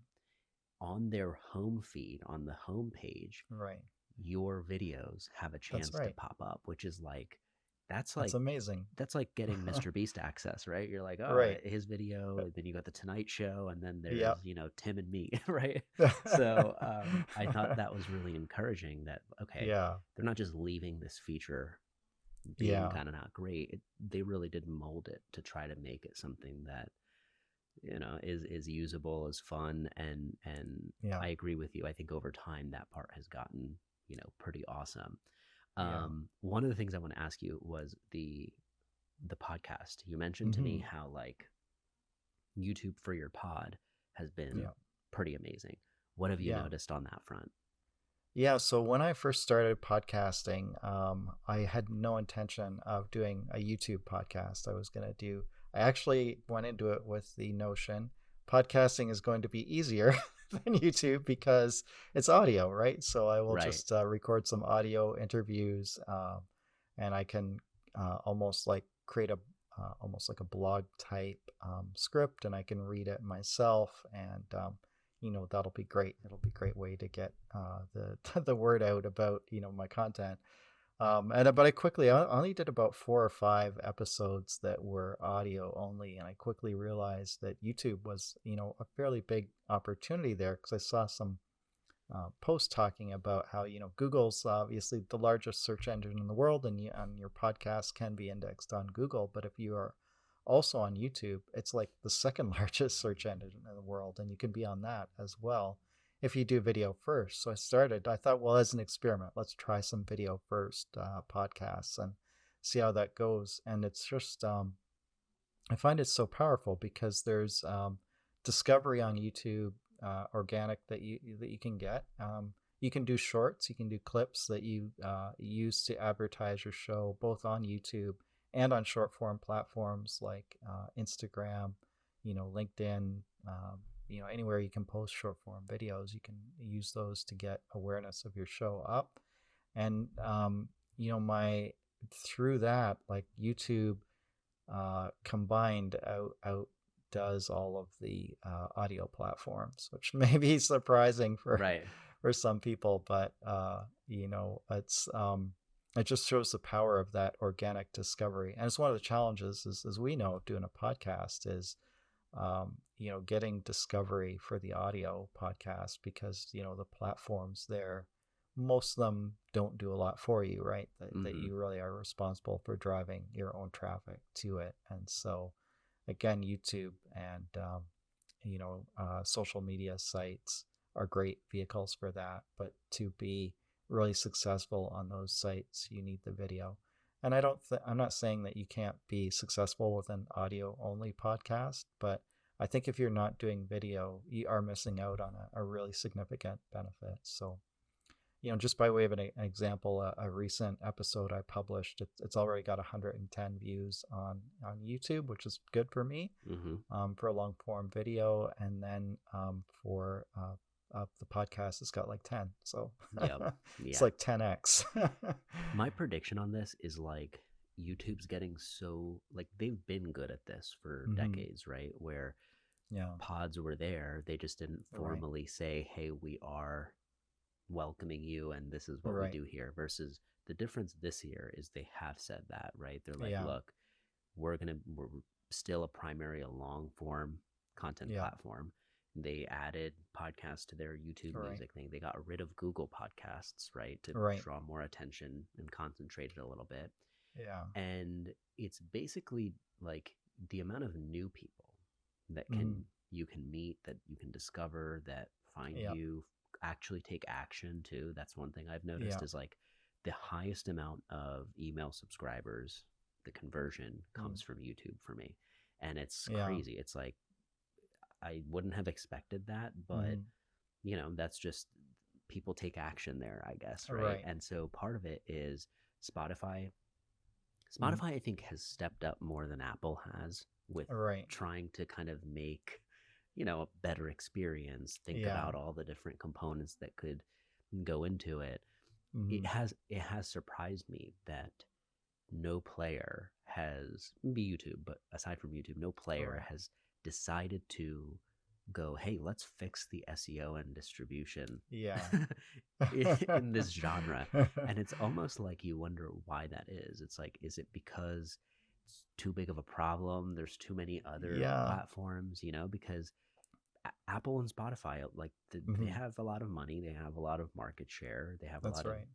Speaker 2: on their home feed on the home page,
Speaker 1: Right.
Speaker 2: your videos have a
Speaker 1: That's
Speaker 2: chance to
Speaker 1: right.
Speaker 2: pop up, which is like that's
Speaker 1: That's
Speaker 2: like
Speaker 1: amazing.
Speaker 2: that's like getting Mr. Beast access, right? You're like, oh,
Speaker 1: Right.
Speaker 2: his video, then you got the Tonight Show, and then there's,
Speaker 1: Yep.
Speaker 2: Tim and me, right? So I thought that was really encouraging that, okay,
Speaker 1: Yeah.
Speaker 2: they're not just leaving this feature being
Speaker 1: Yeah.
Speaker 2: kind of not great. They really did mold it to try to make it something that, is usable, is fun, and
Speaker 1: Yeah.
Speaker 2: I agree with you. I think over time that part has gotten, pretty awesome.
Speaker 1: Yeah.
Speaker 2: One of the things I want to ask you was the podcast. You mentioned to me
Speaker 1: Hmm.
Speaker 2: how like YouTube for your pod has been
Speaker 1: Yeah.
Speaker 2: pretty amazing. What have you
Speaker 1: Yeah.
Speaker 2: noticed on that front?
Speaker 1: Yeah. So when I first started podcasting, I had no intention of doing a YouTube podcast. I actually went into it with the notion podcasting is going to be easier than YouTube because it's audio, right? So I will
Speaker 2: Right.
Speaker 1: just record some audio interviews, and I can almost like create a almost like a blog type script, and I can read it myself, and that'll be great. It'll be a great way to get the the word out about my content. And but I only did about 4 or 5 episodes that were audio only, and I quickly realized that YouTube was a fairly big opportunity there because I saw some post talking about how Google's obviously the largest search engine in the world, and your podcast can be indexed on Google. But if you are also on YouTube, it's like the second largest search engine in the world, and you can be on that as well if you do video first. So I thought, well, as an experiment, let's try some video first podcasts and see how that goes. And it's just I find it so powerful because there's discovery on YouTube, organic that you can get. You can do shorts, you can do clips that you use to advertise your show, both on YouTube and on short form platforms like Instagram, LinkedIn. Anywhere you can post short form videos, you can use those to get awareness of your show up. And my through that, like YouTube combined outdoes all of the audio platforms, which may be surprising
Speaker 2: Right.
Speaker 1: for some people, but it just shows the power of that organic discovery. And it's one of the challenges, as we know, of doing a podcast is getting discovery for the audio podcast because the platforms there, most of them don't do a lot for you, right? That
Speaker 2: Mm-hmm.
Speaker 1: you really are responsible for driving your own traffic to it. And so, again, YouTube and social media sites are great vehicles for that. But to be really successful on those sites, you need the video. And I'm not saying that you can't be successful with an audio only podcast, but I think if you're not doing video, you are missing out on a really significant benefit. So, just by way of an example, a recent episode I published, it's already got 110 views on YouTube, which is good for me,
Speaker 2: Mm-hmm.
Speaker 1: for a long form video, and then for the podcast, it's got like 10. So
Speaker 2: Yep.
Speaker 1: it's
Speaker 2: Yeah.
Speaker 1: like 10x.
Speaker 2: My prediction on this is like YouTube's getting so like they've been good at this for
Speaker 1: Hmm.
Speaker 2: decades, right? Where
Speaker 1: Yeah.
Speaker 2: pods were there, they just didn't
Speaker 1: Right.
Speaker 2: formally say, "Hey, we are welcoming you and this is what we
Speaker 1: Right.
Speaker 2: do here," versus the difference this year is they have said that, right? They're like,
Speaker 1: Yeah.
Speaker 2: "Look, we're still a primary a long form content
Speaker 1: Yeah.
Speaker 2: platform." They added podcasts to their YouTube
Speaker 1: Right.
Speaker 2: music thing. They got rid of Google Podcasts, right, to
Speaker 1: Right.
Speaker 2: draw more attention and concentrate it a little bit.
Speaker 1: Yeah.
Speaker 2: And it's basically like the amount of new people that
Speaker 1: Hmm.
Speaker 2: you can meet, that you can discover, that find
Speaker 1: Yeah.
Speaker 2: you, actually take action too. That's one thing I've noticed
Speaker 1: Yeah.
Speaker 2: is like the highest amount of email subscribers, the conversion
Speaker 1: Mm.
Speaker 2: comes from YouTube for me. And it's
Speaker 1: Yeah.
Speaker 2: crazy. It's like I wouldn't have expected that, but
Speaker 1: Mm.
Speaker 2: that's just people take action there, I guess, right?
Speaker 1: Right.
Speaker 2: And so part of it is Spotify.
Speaker 1: Mm.
Speaker 2: Spotify, I think, has stepped up more than Apple has with
Speaker 1: Right.
Speaker 2: trying to kind of make, a better experience, think
Speaker 1: Yeah.
Speaker 2: about all the different components that could go into it.
Speaker 1: Mm.
Speaker 2: It has surprised me that no player has, maybe YouTube, but aside from YouTube, no player
Speaker 1: Right.
Speaker 2: has decided to go, hey, let's fix the SEO and distribution
Speaker 1: Yeah.
Speaker 2: in this genre. And it's almost like you wonder why that is. It's like, is it because it's too big of a problem? There's too many other
Speaker 1: Yeah.
Speaker 2: platforms, because Apple and Spotify, like they
Speaker 1: Hmm.
Speaker 2: have a lot of money, they have a lot of market share, they have a
Speaker 1: That's
Speaker 2: lot of
Speaker 1: right.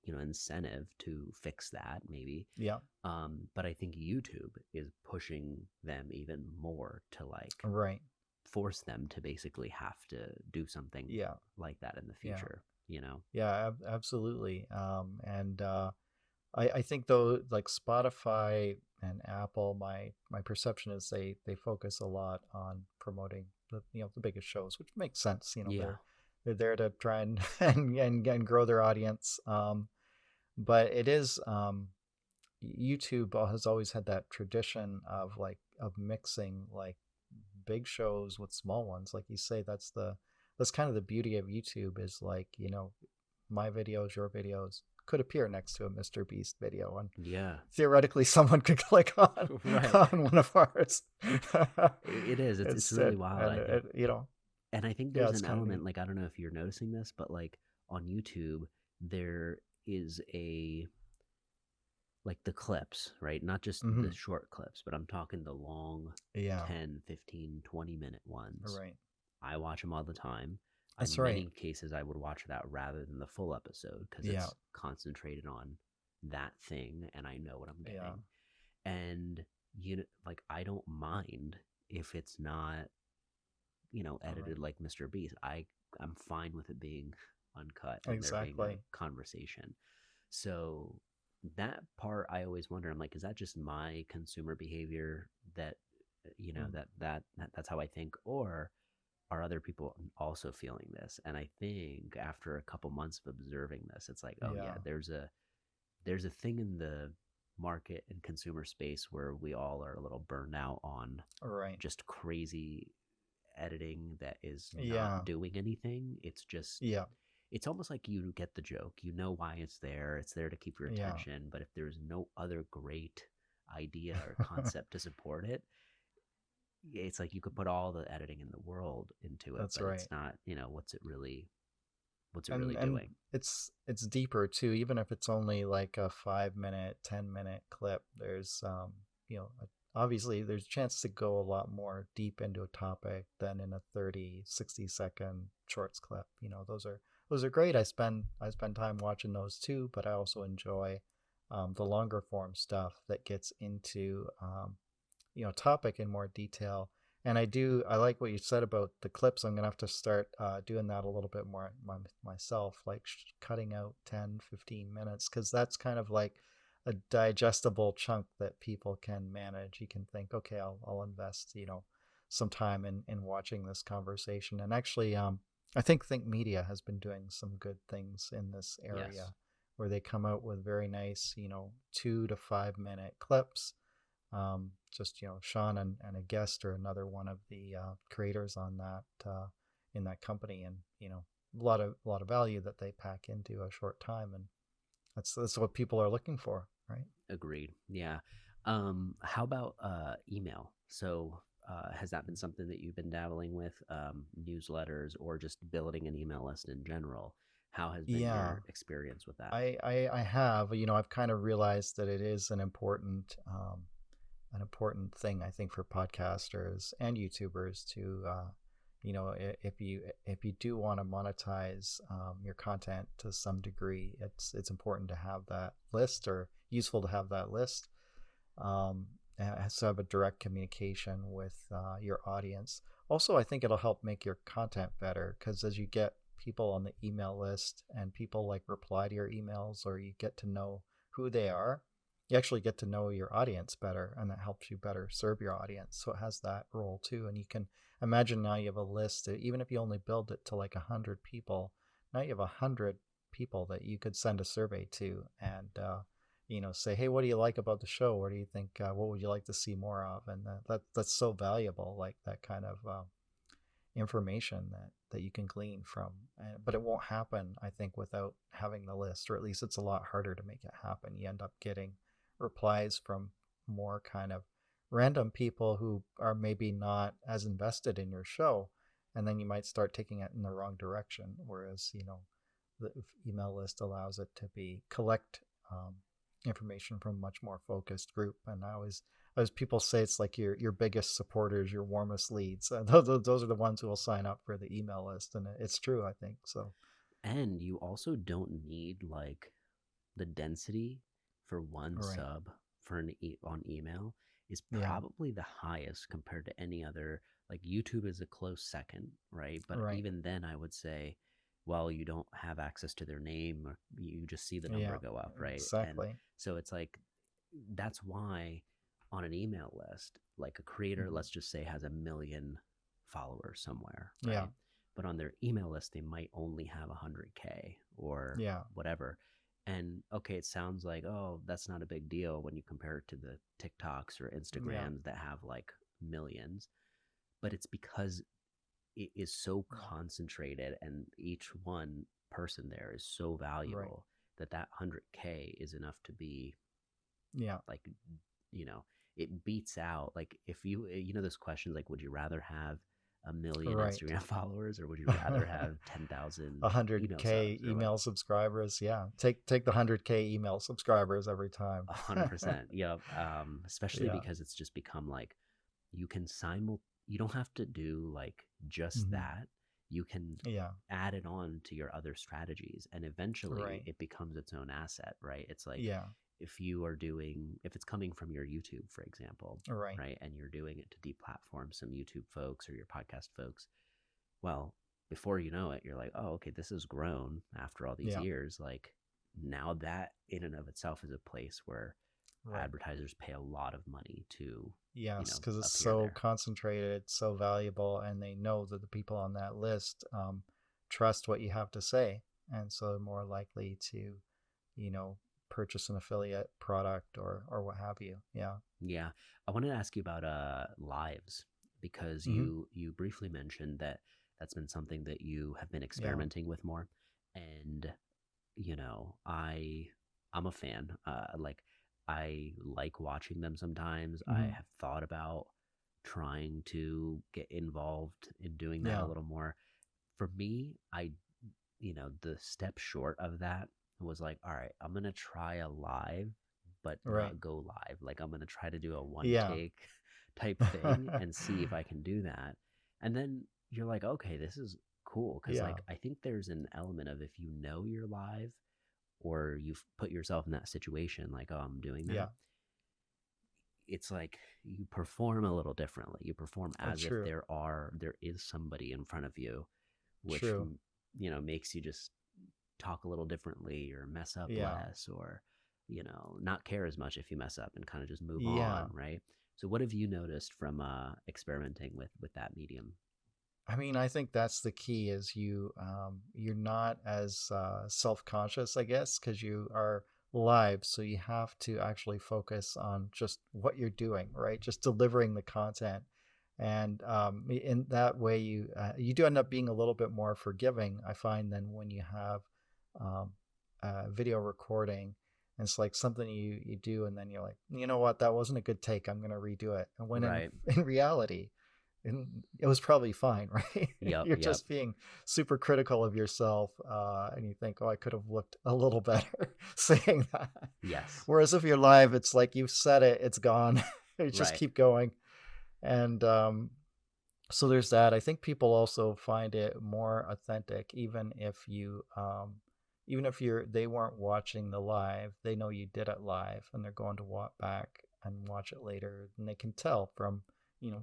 Speaker 2: incentive to fix that maybe.
Speaker 1: Yeah.
Speaker 2: But I think YouTube is pushing them even more to like
Speaker 1: Right.
Speaker 2: force them to basically have to do something
Speaker 1: Yeah.
Speaker 2: like that in the
Speaker 1: Yeah.
Speaker 2: future.
Speaker 1: Yeah. Absolutely. And I think though, like Spotify and Apple, my perception is they focus a lot on promoting the biggest shows, which makes sense.
Speaker 2: Yeah.
Speaker 1: They're there to try and and grow their audience. But it is YouTube has always had that tradition of mixing like big shows with small ones. Like you say, that's kind of the beauty of YouTube is like, my videos, your videos could appear next to a Mr. Beast video, and
Speaker 2: Yeah.
Speaker 1: theoretically someone could click on
Speaker 2: Right.
Speaker 1: on one of ours
Speaker 2: It is. It's really
Speaker 1: instead,
Speaker 2: wild.
Speaker 1: and
Speaker 2: I think, and I think
Speaker 1: yeah,
Speaker 2: there's
Speaker 1: it's
Speaker 2: an
Speaker 1: kind of neat.
Speaker 2: element, like, I don't know if you're noticing this, but like on YouTube, there is a, like, the clips, right? Not just the
Speaker 1: Hmm.
Speaker 2: short clips, but I'm talking the long
Speaker 1: Yeah,
Speaker 2: 10, 15, 20-minute ones.
Speaker 1: right.
Speaker 2: I watch them all the time.
Speaker 1: That's
Speaker 2: In
Speaker 1: right.
Speaker 2: many cases, I would watch that rather than the full episode because
Speaker 1: Yeah,
Speaker 2: it's concentrated on that thing and I know what I'm
Speaker 1: yeah,
Speaker 2: getting. And like, I don't mind if it's not,
Speaker 1: right.
Speaker 2: edited like Mr. Beast. I'm fine with it being uncut and there being a
Speaker 1: Exactly.
Speaker 2: conversation. So that part I always wonder. I'm like, is that just my consumer behavior that
Speaker 1: Mm.
Speaker 2: that's how I think, or are other people also feeling this? And I think after a couple months of observing this, it's like, oh yeah,
Speaker 1: Yeah,
Speaker 2: there's a thing in the market and consumer space where we all are a little burned out on
Speaker 1: right.
Speaker 2: just crazy editing that is not
Speaker 1: Yeah,
Speaker 2: doing anything. It's just,
Speaker 1: yeah,
Speaker 2: it's almost like you get the joke. You know why it's there. It's there to keep your
Speaker 1: yeah.
Speaker 2: attention. But if there's no other great idea or concept to support it, it's like you could put all the editing in the world into it,
Speaker 1: That's
Speaker 2: but it's
Speaker 1: right.
Speaker 2: not, what's it really
Speaker 1: And
Speaker 2: doing?
Speaker 1: it's deeper too, even if it's only like a 5 minute, 10 minute clip. There's obviously there's a chance to go a lot more deep into a topic than in a 30, 60 second shorts clip. Those are great. I spend time watching those too, but I also enjoy the longer form stuff that gets into topic in more detail. And I like what you said about the clips. I'm gonna have to start doing that a little bit more myself, like cutting out 10, 15 minutes, because that's kind of like a digestible chunk that people can manage. You can think, okay, I'll invest some time in watching this conversation. And actually, I think Media has been doing some good things in this
Speaker 2: Yes.
Speaker 1: area, where they come out with very nice 2 to 5 minute clips. Just Sean and a guest or another one of the creators on that in that company, and a lot of value that they pack into a short time, and that's what people are looking for, right?
Speaker 2: Agreed. Yeah. How about email? So has that been something that you've been dabbling with, newsletters or just building an email list in general? How has been
Speaker 1: Yeah,
Speaker 2: your experience with that?
Speaker 1: I have. I've kind of realized that it is an important thing, I think, for podcasters and YouTubers to if you do want to monetize your content to some degree, it's important to have that list, or useful to have that list. And it has to have a direct communication with your audience. Also, I think it'll help make your content better, because as you get people on the email list and people like reply to your emails, or you get to know who they are, you actually get to know your audience better, and that helps you better serve your audience. So it has that role too. And you can imagine now you have a list, even if you only build it to like 100 people, now you have 100 people that you could send a survey to, and say, hey, what do you like about the show? What do you think? What would you like to see more of? And that's so valuable, like that kind of information that you can glean from. But it won't happen, I think, without having the list, or at least it's a lot harder to make it happen. You end up getting replies from more kind of random people who are maybe not as invested in your show, and then you might start taking it in the wrong direction. Whereas the email list allows it to be collect information from a much more focused group. And as people say, it's like your biggest supporters, your warmest leads. Those are the ones who will sign up for the email list, and it's true, I think. So
Speaker 2: And you also don't need like the density for one
Speaker 1: right,
Speaker 2: sub for on email is
Speaker 1: yeah,
Speaker 2: probably the highest compared to any other. Like YouTube is a close second, right? But
Speaker 1: right,
Speaker 2: even then, I would say, well, you don't have access to their name, or you just see the number
Speaker 1: yeah,
Speaker 2: go up, right? And
Speaker 1: exactly.
Speaker 2: so it's like that's why on an email list, like a creator,
Speaker 1: Hmm.
Speaker 2: let's just say, has 1 million followers somewhere,
Speaker 1: Yeah,
Speaker 2: right? But on their email list, they might only have 100K or
Speaker 1: yeah,
Speaker 2: whatever. And okay, it sounds like, oh, that's not a big deal when you compare it to the TikToks or
Speaker 1: yeah,
Speaker 2: Instagrams that have like millions, but it's because it is so
Speaker 1: yeah,
Speaker 2: concentrated and each one person there is so
Speaker 1: right,
Speaker 2: valuable that 100K is enough to be
Speaker 1: yeah,
Speaker 2: like, you know, it beats out like if you know those questions like would you rather have 1 million
Speaker 1: right.
Speaker 2: Instagram followers or would you rather have 10,000 email
Speaker 1: 100K
Speaker 2: subs or like
Speaker 1: email subscribers. Yeah, take the 100K email subscribers every time.
Speaker 2: 100%. Yeah. Especially
Speaker 1: Yeah.
Speaker 2: because it's just become like you can you don't have to do like just
Speaker 1: Hmm.
Speaker 2: that. You can
Speaker 1: Yeah.
Speaker 2: add it on to your other strategies and eventually
Speaker 1: Right.
Speaker 2: it becomes its own asset, right? It's like
Speaker 1: Yeah.
Speaker 2: if it's coming from your YouTube, for example,
Speaker 1: Right.
Speaker 2: right, and you're doing it to deplatform some YouTube folks or your podcast folks, well, before you know it, you're like, oh, okay, this has grown after all these
Speaker 1: Yeah.
Speaker 2: years. Like now that in and of itself is a place where
Speaker 1: Right.
Speaker 2: advertisers pay a lot of money to,
Speaker 1: Yes, because it's
Speaker 2: appear
Speaker 1: so
Speaker 2: there.
Speaker 1: concentrated, so valuable, and they know that the people on that list trust what you have to say, and so they're more likely to, you know, purchase an affiliate product or what have you. Yeah.
Speaker 2: Yeah, I wanted to ask you about lives because
Speaker 1: Hmm.
Speaker 2: you briefly mentioned that that's been something that you have been
Speaker 1: Yeah.
Speaker 2: experimenting with more, and I'm a fan. Like I like watching them sometimes. I
Speaker 1: Hmm.
Speaker 2: have thought about trying to get involved in doing that a
Speaker 1: Yeah.
Speaker 2: little more. For me, the step short of that was like, all right, I'm gonna try a live, but
Speaker 1: Right.
Speaker 2: not go live. Like I'm gonna try to do a one
Speaker 1: Yeah.
Speaker 2: take type thing and see if I can do that. And then you're like, okay, this is cool because
Speaker 1: Yeah.
Speaker 2: like I think there's an element of if you know you're live or you've put yourself in that situation, like, oh, I'm doing that,
Speaker 1: Yeah.
Speaker 2: it's like you perform a little differently. You perform
Speaker 1: Oh,
Speaker 2: as if
Speaker 1: true.
Speaker 2: there is somebody in front of you, which
Speaker 1: True.
Speaker 2: makes you just talk a little differently or mess up
Speaker 1: Yeah.
Speaker 2: less or not care as much if you mess up and kind of just move on,
Speaker 1: Yeah.
Speaker 2: right? So what have you noticed from experimenting with that medium?
Speaker 1: I mean, I think that's the key is you're not as self-conscious, I guess, because you are live, so you have to actually focus on just what you're doing, right? Just delivering the content, and in that way, you do end up being a little bit more forgiving, I find, than when you have um, video recording. And it's like something you do, and then you're like, you know what, that wasn't a good take. I'm gonna redo it. And when in
Speaker 2: Right.
Speaker 1: in reality, and it was probably fine, right?
Speaker 2: Yep.
Speaker 1: You're
Speaker 2: Yep.
Speaker 1: just being super critical of yourself, and you think, oh, I could have looked a little better saying that.
Speaker 2: Yes.
Speaker 1: Whereas if you're live, it's like you've said it, it's gone. You just
Speaker 2: Right.
Speaker 1: keep going. And so there's that. I think people also find it more authentic, even if they weren't watching the live, they know you did it live, and they're going to walk back and watch it later, and they can tell from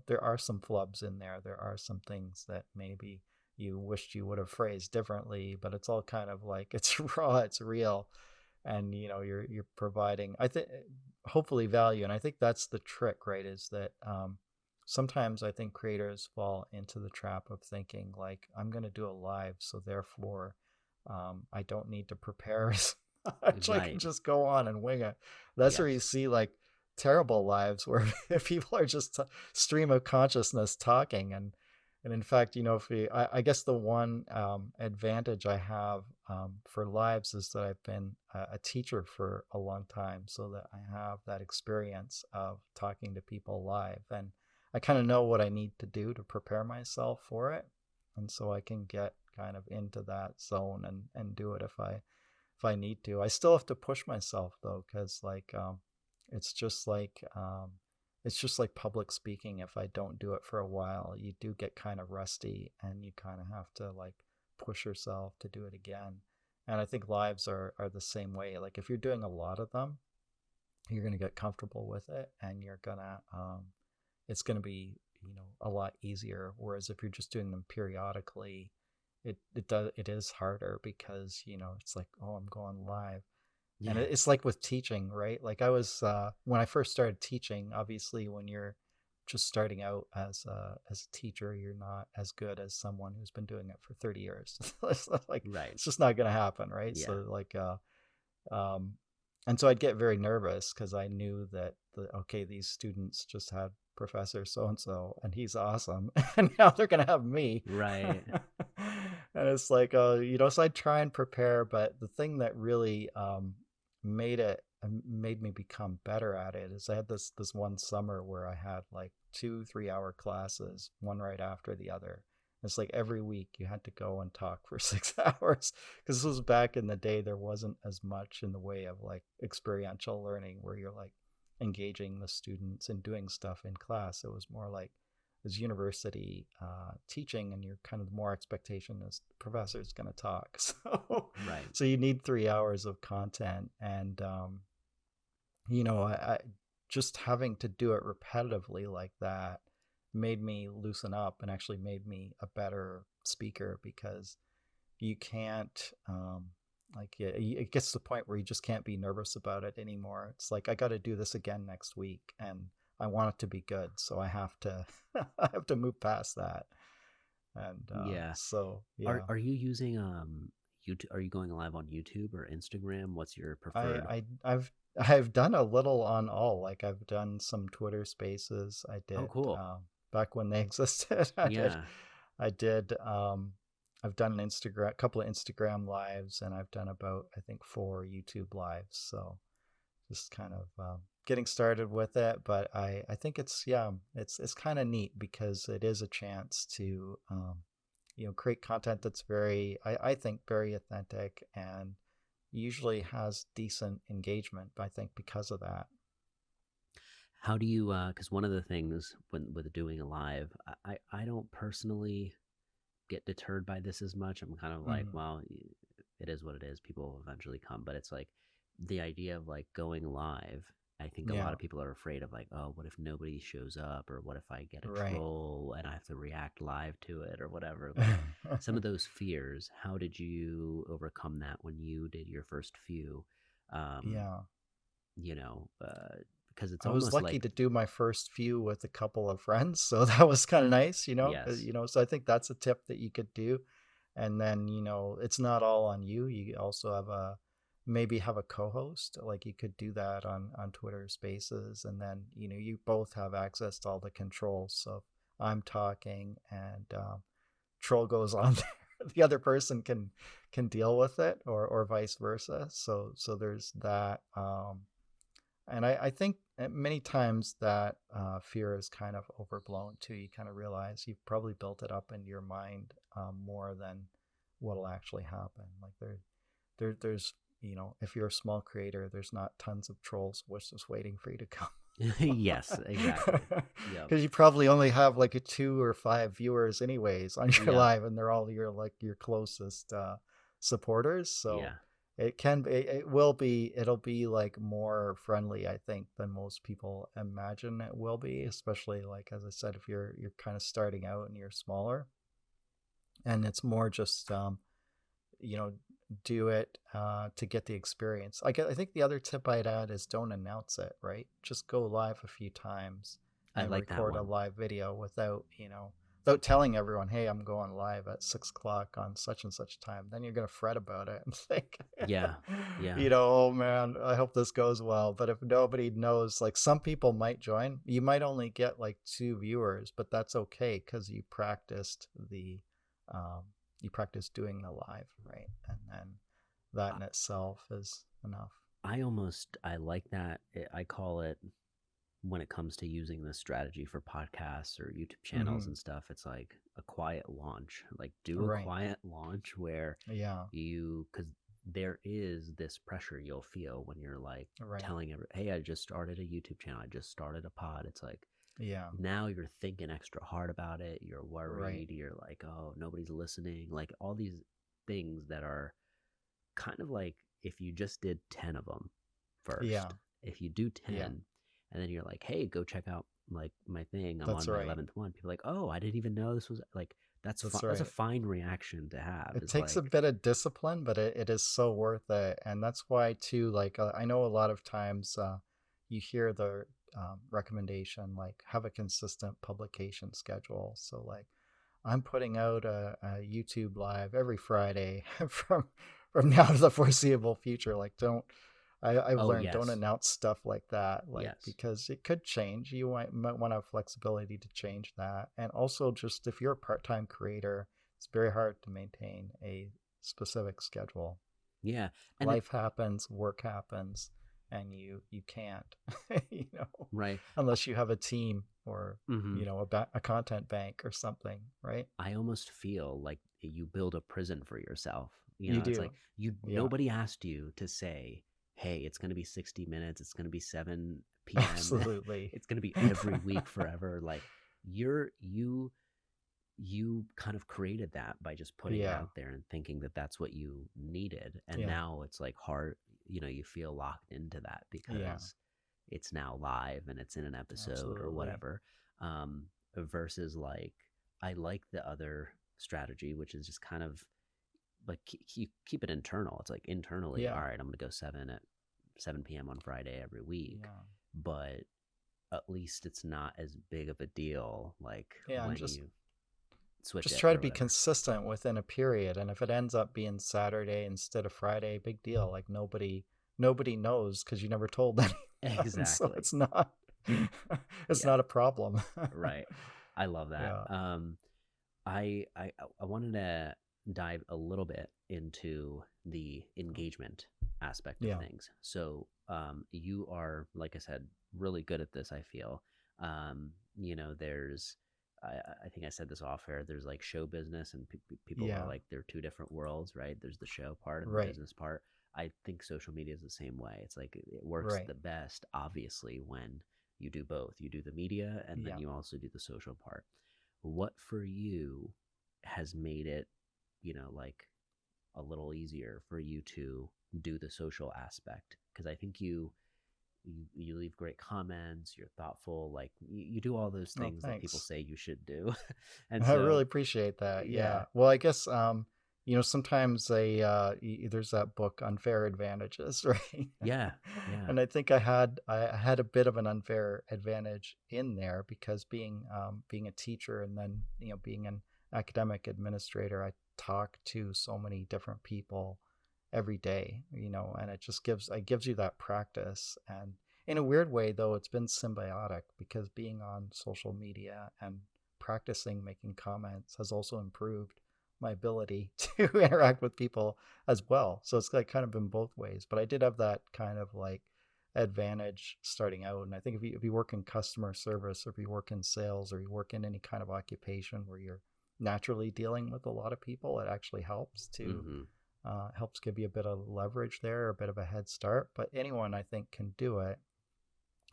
Speaker 1: there are some flubs in there. There are some things that maybe you wished you would have phrased differently, but it's all kind of like it's raw, it's real, and you're providing, I think, hopefully value. And I think that's the trick, right? Is that sometimes I think creators fall into the trap of thinking like, I'm going to do a live, so therefore I don't need to prepare as much. I can
Speaker 2: Right.
Speaker 1: just go on and wing it. That's where you
Speaker 2: Yes.
Speaker 1: see like terrible lives where people are just stream of consciousness talking. And in fact, if I guess the one advantage I have for lives is that I've been a teacher for a long time, so that I have that experience of talking to people live, and I kind of know what I need to do to prepare myself for it, and so I can get kind of into that zone and do it if I need to. I still have to push myself though, because like it's just like it's just like public speaking. If I don't do it for a while, you do get kind of rusty, and you kind of have to like push yourself to do it again. And I think lives are the same way. Like if you're doing a lot of them, you're gonna get comfortable with it, and you're gonna it's gonna be a lot easier. Whereas if you're just doing them periodically, it is harder, because it's like, oh, I'm going live. And
Speaker 2: Yeah.
Speaker 1: it's like with teaching, right? Like I was when I first started teaching, obviously when you're just starting out as a teacher, you're not as good as someone who's been doing it for 30 years. It's like
Speaker 2: Right.
Speaker 1: it's just not going to happen, right?
Speaker 2: Yeah.
Speaker 1: So like um and so I'd get very nervous, because I knew that okay, these students just had Professor so and so, and he's awesome, and now they're gonna have me.
Speaker 2: Right.
Speaker 1: And it's like, so I try and prepare, but the thing that really made me become better at it is I had this one summer where I had like 2 3 hour classes, one right after the other. It's like every week you had to go and talk for 6 hours, because this was back in the day. There wasn't as much in the way of like experiential learning where you're like engaging the students and doing stuff in class. It was more like as university teaching, and you're kind of more expectation is the professor's going to talk.
Speaker 2: Right.
Speaker 1: So you need 3 hours of content, and I just having to do it repetitively like that made me loosen up, and actually made me a better speaker, because you can't like it gets to the point where you just can't be nervous about it anymore. It's like, I got to do this again next week, and I want it to be good, so I have to I have to move past that. And
Speaker 2: Yeah.
Speaker 1: so
Speaker 2: Are
Speaker 1: yeah,
Speaker 2: are you using YouTube? Are you going live on YouTube or Instagram? What's your
Speaker 1: I,
Speaker 2: preferred?
Speaker 1: I I've done a little on all. Like I've done some Twitter Spaces. I
Speaker 2: Oh,
Speaker 1: did
Speaker 2: cool.
Speaker 1: back when they existed.
Speaker 2: Yeah.
Speaker 1: I did. I've done an Instagram, a couple of Instagram lives, and I've done about, I think, 4 YouTube lives. So just kind of getting started with it. But I think it's, yeah, it's kind of neat, because it is a chance to create content that's very, I think, very authentic, and usually has decent engagement, I think, because of that.
Speaker 2: How do you? Because one of the things when with doing a live, I don't personally get deterred by this as much. I'm kind of like,
Speaker 1: Hmm.
Speaker 2: well, it is what it is. People will eventually come, but it's like the idea of like going live. I think a lot
Speaker 1: Yeah,
Speaker 2: of people are afraid of like, oh, what if nobody shows up, or what if I get a
Speaker 1: right.
Speaker 2: troll and I have to react live to it, or whatever. Like some of those fears. How did you overcome that when you did your first few? Um,
Speaker 1: Yeah.
Speaker 2: you know, because it's
Speaker 1: I was
Speaker 2: almost
Speaker 1: lucky
Speaker 2: like
Speaker 1: to do my first few with a couple of friends, so that was kind of nice,
Speaker 2: yes,
Speaker 1: so I think that's a tip that you could do. And then, it's not all on you. You also have maybe have a co-host. Like you could do that on Twitter Spaces, and then, you both have access to all the controls. So if I'm talking and troll goes on there, the other person can deal with it, or vice versa. So there's that. And I think many times that fear is kind of overblown too. You kind of realize you've probably built it up into your mind more than what'll actually happen. Like there's if you're a small creator, there's not tons of trolls just waiting for you to come.
Speaker 2: yes, exactly. Yep.
Speaker 1: Because you probably only have like a 2 or 5 viewers anyways on your
Speaker 2: Yep.
Speaker 1: live, and they're all your closest supporters. So
Speaker 2: Yeah.
Speaker 1: it'll be like more friendly, I think, than most people imagine it will be, especially like, as I said, if you're kind of starting out and you're smaller. and it's more just you know, do it to get the experience. I think the other tip I'd add is don't announce it, right? Just go live a few times
Speaker 2: I
Speaker 1: and
Speaker 2: like that
Speaker 1: record a
Speaker 2: one.
Speaker 1: live video without, without telling everyone, hey, I'm going live at 6 o'clock on such and such time. Then you're going to fret about it and think,
Speaker 2: Yeah. Yeah.
Speaker 1: oh man, I hope this goes well. But if nobody knows, like some people might join, you might only get like 2 viewers, but that's okay because um, you practice doing the live, right? And then that
Speaker 2: I,
Speaker 1: in itself is enough.
Speaker 2: I like that. I call it, when it comes to using this strategy for podcasts or YouTube channels
Speaker 1: Mm-hmm.
Speaker 2: and stuff, it's like a quiet launch. Like do a
Speaker 1: Right.
Speaker 2: quiet launch where
Speaker 1: Yeah.
Speaker 2: because there is this pressure you'll feel when you're like
Speaker 1: Right.
Speaker 2: telling hey, I just started a YouTube channel, I just started a pod. It's like
Speaker 1: Yeah.
Speaker 2: now you're thinking extra hard about it. You're
Speaker 1: Right.
Speaker 2: worried. You're like, oh, nobody's listening. Like all these things that are kind of like if you just did 10 of them
Speaker 1: Yeah.
Speaker 2: first, if you do
Speaker 1: Yeah.
Speaker 2: 10 and then you're like, hey, go check out like my thing, I'm
Speaker 1: That's
Speaker 2: on my
Speaker 1: right.
Speaker 2: 11th one, people are like, oh, I didn't even know this was like,
Speaker 1: That's
Speaker 2: that's a
Speaker 1: right.
Speaker 2: fine reaction to have,
Speaker 1: It
Speaker 2: is
Speaker 1: takes a
Speaker 2: like,
Speaker 1: bit of discipline, but it is so worth it. And that's why, too, like, I know a lot of times you hear the recommendation, like, have a consistent publication schedule. So, like, I'm putting out a YouTube live every Friday from now to the foreseeable future. Like, I've
Speaker 2: oh
Speaker 1: learned don't
Speaker 2: yes,
Speaker 1: announce stuff like that, like
Speaker 2: yes,
Speaker 1: because it could change. You might want to have flexibility to change that, and also just if you're a part-time creator, it's very hard to maintain a specific schedule.
Speaker 2: yeah, and it
Speaker 1: Life happens, work happens, and you can't,
Speaker 2: right.
Speaker 1: unless you have a team or
Speaker 2: Mm-hmm.
Speaker 1: a content bank or something, right?
Speaker 2: I almost feel like you build a prison for yourself.
Speaker 1: You
Speaker 2: It's like
Speaker 1: do,
Speaker 2: you
Speaker 1: yeah,
Speaker 2: nobody asked you to say, "Hey, it's going to be 60 minutes. It's going to be 7 p.m.
Speaker 1: absolutely.
Speaker 2: It's going to be every week forever." Like you you kind of created that by just putting it
Speaker 1: Yeah,
Speaker 2: out there and thinking that that's what you needed. And
Speaker 1: yeah,
Speaker 2: now it's like hard, you feel locked into that
Speaker 1: yeah,
Speaker 2: because it's now live and it's in an episode or
Speaker 1: absolutely.
Speaker 2: whatever. Um, versus like, I like the other strategy, which is just kind of like keep it internal. It's like internally,
Speaker 1: Yeah,
Speaker 2: all right, I'm going to go 7 p.m. on Friday every week,
Speaker 1: yeah,
Speaker 2: but at least it's not as big of a deal like
Speaker 1: yeah, and
Speaker 2: when
Speaker 1: just
Speaker 2: you switch
Speaker 1: just
Speaker 2: it
Speaker 1: try to
Speaker 2: or
Speaker 1: be
Speaker 2: whatever.
Speaker 1: consistent within a period, and if it ends up being Saturday instead of Friday, big deal. Like nobody knows because you never told anyone, so
Speaker 2: Exactly.
Speaker 1: it's not it's
Speaker 2: Yeah.
Speaker 1: not a problem.
Speaker 2: Right. I love that.
Speaker 1: Yeah,
Speaker 2: I wanted to dive a little bit into the engagement aspect of
Speaker 1: yeah,
Speaker 2: things. So, you are, like I said, really good at this. I feel, there's, I think I said this off air. There's like show business, and people are
Speaker 1: yeah,
Speaker 2: like they're two different worlds, right? There's the show part and the
Speaker 1: right,
Speaker 2: business part. I think social media is the same way. It's like it works
Speaker 1: right,
Speaker 2: the best, obviously, when you do both. You do the media and then
Speaker 1: yeah.
Speaker 2: you also do the social part. What for you has made it, like a little easier for you to do the social aspect? Because I think you leave great comments, you're thoughtful, like you do all those
Speaker 1: Oh,
Speaker 2: things that people
Speaker 1: thanks.
Speaker 2: say you should do. And
Speaker 1: I really
Speaker 2: so,
Speaker 1: appreciate that.
Speaker 2: yeah.
Speaker 1: Yeah. Well, I guess sometimes there's that book Unfair Advantages, right?
Speaker 2: Yeah. Yeah.
Speaker 1: And I think I had a bit of an unfair advantage in there because being a teacher and then being an academic administrator, I talk to so many different people every day, and it gives you that practice. And in a weird way, though, it's been symbiotic because being on social media and practicing making comments has also improved my ability to interact with people as well. So it's like kind of been both ways. But I did have that kind of like advantage starting out. And I think if you work in customer service, or if you work in sales, or you work in any kind of occupation where you're naturally dealing with a lot of people, it actually
Speaker 2: Mm-hmm.
Speaker 1: helps give you a bit of leverage there, a bit of a head start. But anyone I think can do it,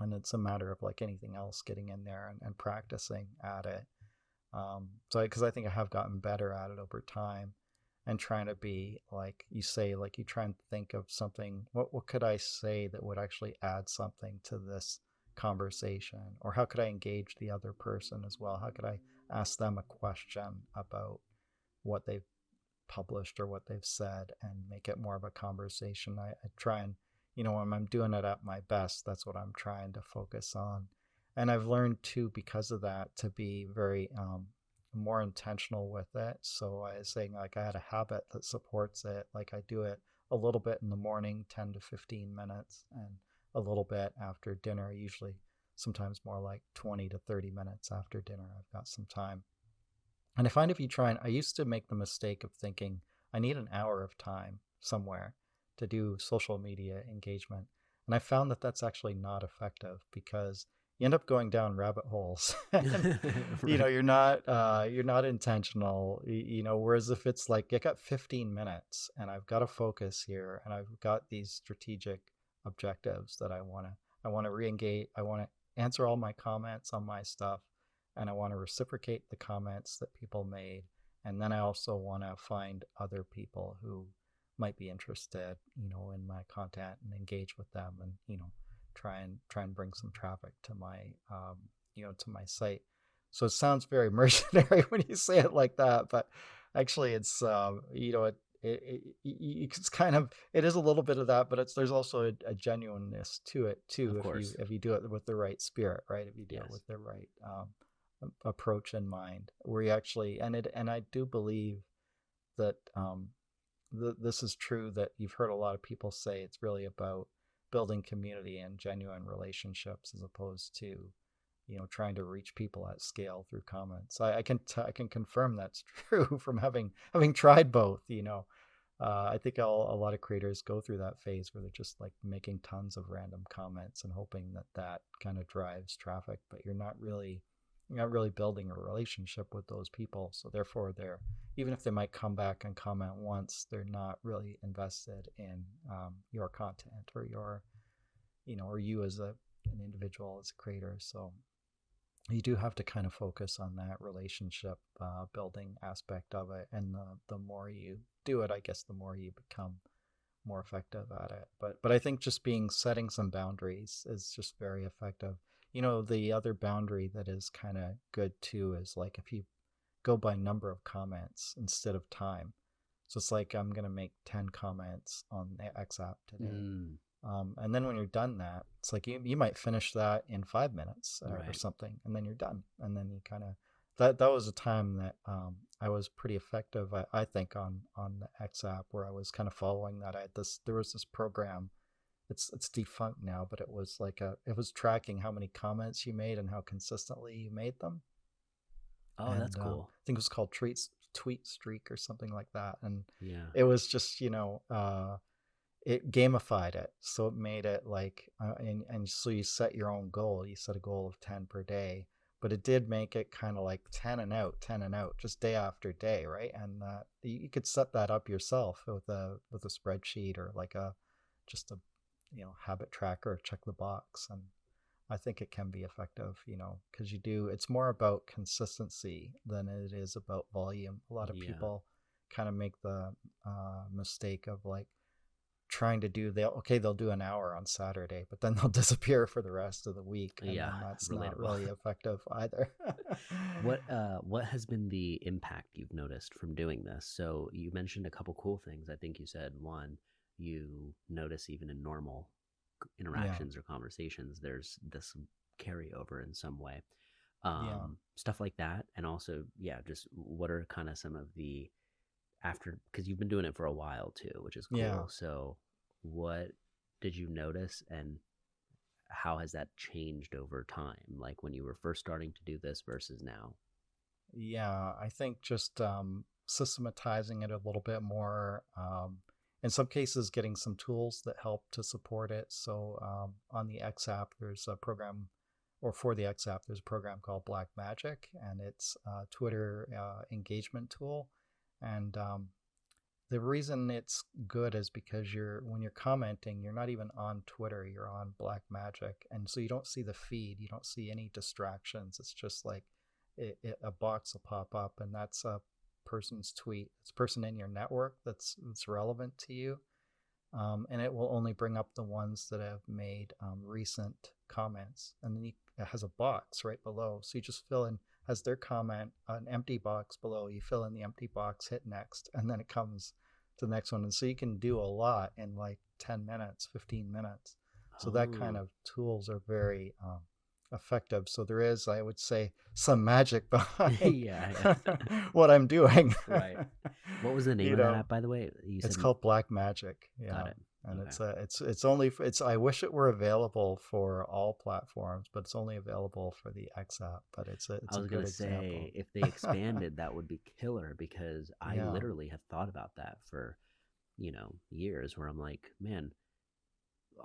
Speaker 1: and it's a matter of like anything else, getting in there and practicing at it. So because I think I have gotten better at it over time, and trying to be like you say, like you try and think of something. What could I say that would actually add something to this conversation, or how could I engage the other person as well? How could I ask them a question about what they've published or what they've said and make it more of a conversation. I try and, when I'm doing it at my best, that's what I'm trying to focus on. And I've learned too, because of that, to be very more intentional with it. So I was saying, like, I had a habit that supports it. Like, I do it a little bit in the morning, 10 to 15 minutes, and a little bit after dinner, usually sometimes more like 20 to 30 minutes after dinner. I've got some time. And I find if you try and I used to make the mistake of thinking I need an hour of time somewhere to do social media engagement. And I found that that's actually not effective because you end up going down rabbit holes and
Speaker 2: Right.
Speaker 1: you're not intentional, whereas if it's like I got 15 minutes and I've got to focus here and I've got these strategic objectives that I want to re-engage, I want to answer all my comments on my stuff, and I want to reciprocate the comments that people made. And then I also want to find other people who might be interested, in my content and engage with them, and try and bring some traffic to my site. So it sounds very mercenary when you say it like that, but actually, it's it's kind of, it is a little bit of that, but there's also a genuineness to it too,
Speaker 2: Of
Speaker 1: if you
Speaker 2: course.
Speaker 1: if you do it with the right spirit, right? If you do it
Speaker 2: Yes.
Speaker 1: with the right approach in mind, where you actually, and I do believe that this is true, that you've heard a lot of people say it's really about building community and genuine relationships as opposed to trying to reach people at scale through comments. I can confirm that's true from having tried both. I think a lot of creators go through that phase where they're just like making tons of random comments and hoping that that kind of drives traffic, but you're not really building a relationship with those people. So therefore, they're, even if they might come back and comment once, they're not really invested in your content or or you as an individual, as a creator. So you do have to kind of focus on that relationship building aspect of it, and the more you do it, I guess the more you become more effective at it. But I think just being setting some boundaries is just very effective. The other boundary that is kind of good too is like if you go by number of comments instead of time. So it's like I'm gonna make 10 comments on the X app today.
Speaker 2: Mm,
Speaker 1: And then when you're done that, it's like you might finish that in 5 minutes or
Speaker 2: right.
Speaker 1: something, and then you're done. And then you kind of, that was a time that I was pretty effective, I think, on the X app, where I was kind of following that. There was this program. It's defunct now, but it was tracking how many comments you made and how consistently you made them.
Speaker 2: Oh, that's
Speaker 1: And
Speaker 2: cool.
Speaker 1: I think it was called Tweet Streak or something like that. And
Speaker 2: Yeah.
Speaker 1: it was just it gamified it, so it made it like and so you set your own goal. You set a goal of 10 per day, but it did make it kind of like 10 and out just day after day, right? And you could set that up yourself with a spreadsheet, or like a just a habit tracker, check the box. And I think it can be effective, because it's more about consistency than it is about volume. A lot of
Speaker 2: Yeah.
Speaker 1: people kind of make the mistake of like trying to they'll do an hour on Saturday, but then they'll disappear for the rest of the week, and
Speaker 2: Yeah.
Speaker 1: then that's not
Speaker 2: Relatable.
Speaker 1: really effective either.
Speaker 2: What has been the impact you've noticed from doing this? So you mentioned a couple cool things. I think you said one, you notice even in normal
Speaker 1: Yeah,
Speaker 2: interactions or conversations, there's this carryover in some way.
Speaker 1: yeah,
Speaker 2: Stuff like that. And also, yeah, just what are kind of some of the after, because you've been doing it for a while too, which is
Speaker 1: yeah.
Speaker 2: cool. So what did you notice, and how has that changed over time? Like when you were first starting to do this versus now?
Speaker 1: Yeah, I think just systematizing it a little bit more. In some cases, getting some tools that help to support it. So on the X app, there's a program, or for the X app, there's a program called Black Magic, and it's a Twitter engagement tool. And the reason it's good is because when you're commenting, you're not even on Twitter, you're on Black Magic, and so you don't see the feed, you don't see any distractions. It's just like a box will pop up, and that's a person's tweet. It's a person in your network that's relevant to you, and it will only bring up the ones that have made recent comments, and then it has a box right below, so you just fill in has their comment an empty box below. You fill in the empty box, hit next, and then it comes to the next one. And so you can do a lot in like 10 minutes, 15 minutes. So that kind
Speaker 2: Oh,
Speaker 1: of tools are very effective. So there is, I would say, some magic behind
Speaker 2: yeah, yeah.
Speaker 1: what I'm doing.
Speaker 2: Right. What was the name
Speaker 1: You
Speaker 2: of that
Speaker 1: know,
Speaker 2: app, by the way? You
Speaker 1: it's
Speaker 2: said,
Speaker 1: called Black Magic.
Speaker 2: got
Speaker 1: Yeah.
Speaker 2: it.
Speaker 1: And
Speaker 2: Okay.
Speaker 1: it's only it's I wish it were available for all platforms, but it's only available for the X app. But
Speaker 2: I
Speaker 1: it's a
Speaker 2: was
Speaker 1: good
Speaker 2: gonna
Speaker 1: example.
Speaker 2: say if they expanded, that would be killer because I
Speaker 1: Yeah,
Speaker 2: literally have thought about that for, years where I'm like, man,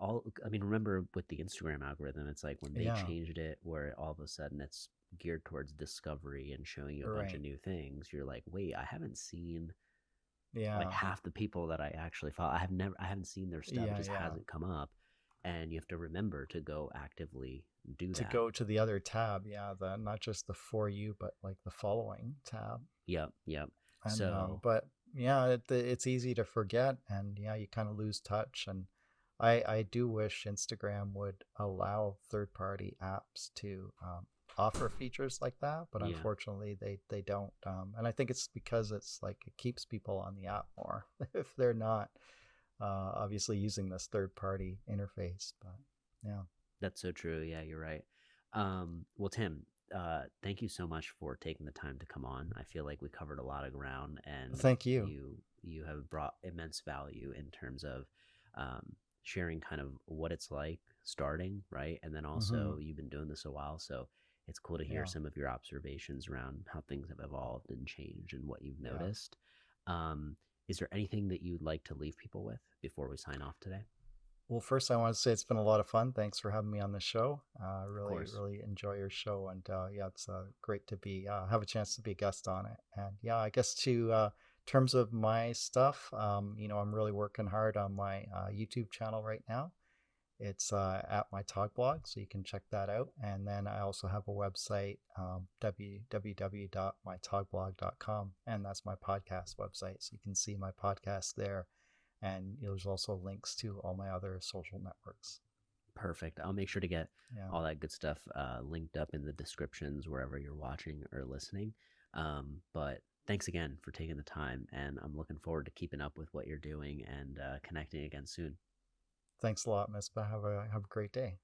Speaker 2: I mean, remember with the Instagram algorithm, it's like when they
Speaker 1: yeah,
Speaker 2: changed it where all of a sudden it's geared towards discovery and showing you a bunch of
Speaker 1: right.
Speaker 2: new things, you're like, wait, I haven't seen like
Speaker 1: Yeah,
Speaker 2: half the people that I actually follow. I haven't seen their stuff. It
Speaker 1: yeah,
Speaker 2: just
Speaker 1: yeah.
Speaker 2: hasn't come up. And you have to remember to go actively do
Speaker 1: To
Speaker 2: that.
Speaker 1: go to the other tab, yeah, the not just the for you, but like the following tab.
Speaker 2: Yep, yep.
Speaker 1: And
Speaker 2: So
Speaker 1: but yeah, it's easy to forget, and yeah, you kind of lose touch. And I do wish Instagram would allow third party apps to offer features like that, but
Speaker 2: yeah,
Speaker 1: unfortunately they don't. And I think it's because it's like it keeps people on the app more if they're not obviously using this third party interface. But yeah,
Speaker 2: that's so true. Yeah, you're right. Well, Tim, thank you so much for taking the time to come on. I feel like we covered a lot of ground, and
Speaker 1: thank you.
Speaker 2: you have brought immense value in terms of sharing kind of what it's like starting, right? And then
Speaker 1: Hmm.
Speaker 2: also you've been doing this a while, so it's cool to hear
Speaker 1: Yeah,
Speaker 2: some of your observations around how things have evolved and changed and what you've
Speaker 1: yeah.
Speaker 2: noticed. Um, is there anything that you'd like to leave people with before we sign off today?
Speaker 1: Well, first, I want to say it's been a lot of fun. Thanks for having me on the show.
Speaker 2: Of
Speaker 1: Really,
Speaker 2: course.
Speaker 1: really enjoy your show, and yeah, it's great to be have a chance to be a guest on it. And yeah, I guess to terms of my stuff, I'm really working hard on my YouTube channel right now. It's at my talk blog, so you can check that out. And then I also have a website, www.mytalkblog.com, and that's my podcast website, so you can see my podcast there, and there's also links to all my other social networks.
Speaker 2: Perfect. I'll make sure to get
Speaker 1: Yeah.
Speaker 2: all that good stuff linked up in the descriptions wherever you're watching or listening. But thanks again for taking the time, and I'm looking forward to keeping up with what you're doing and connecting again soon.
Speaker 1: Thanks a lot, Misbah. Have a great day.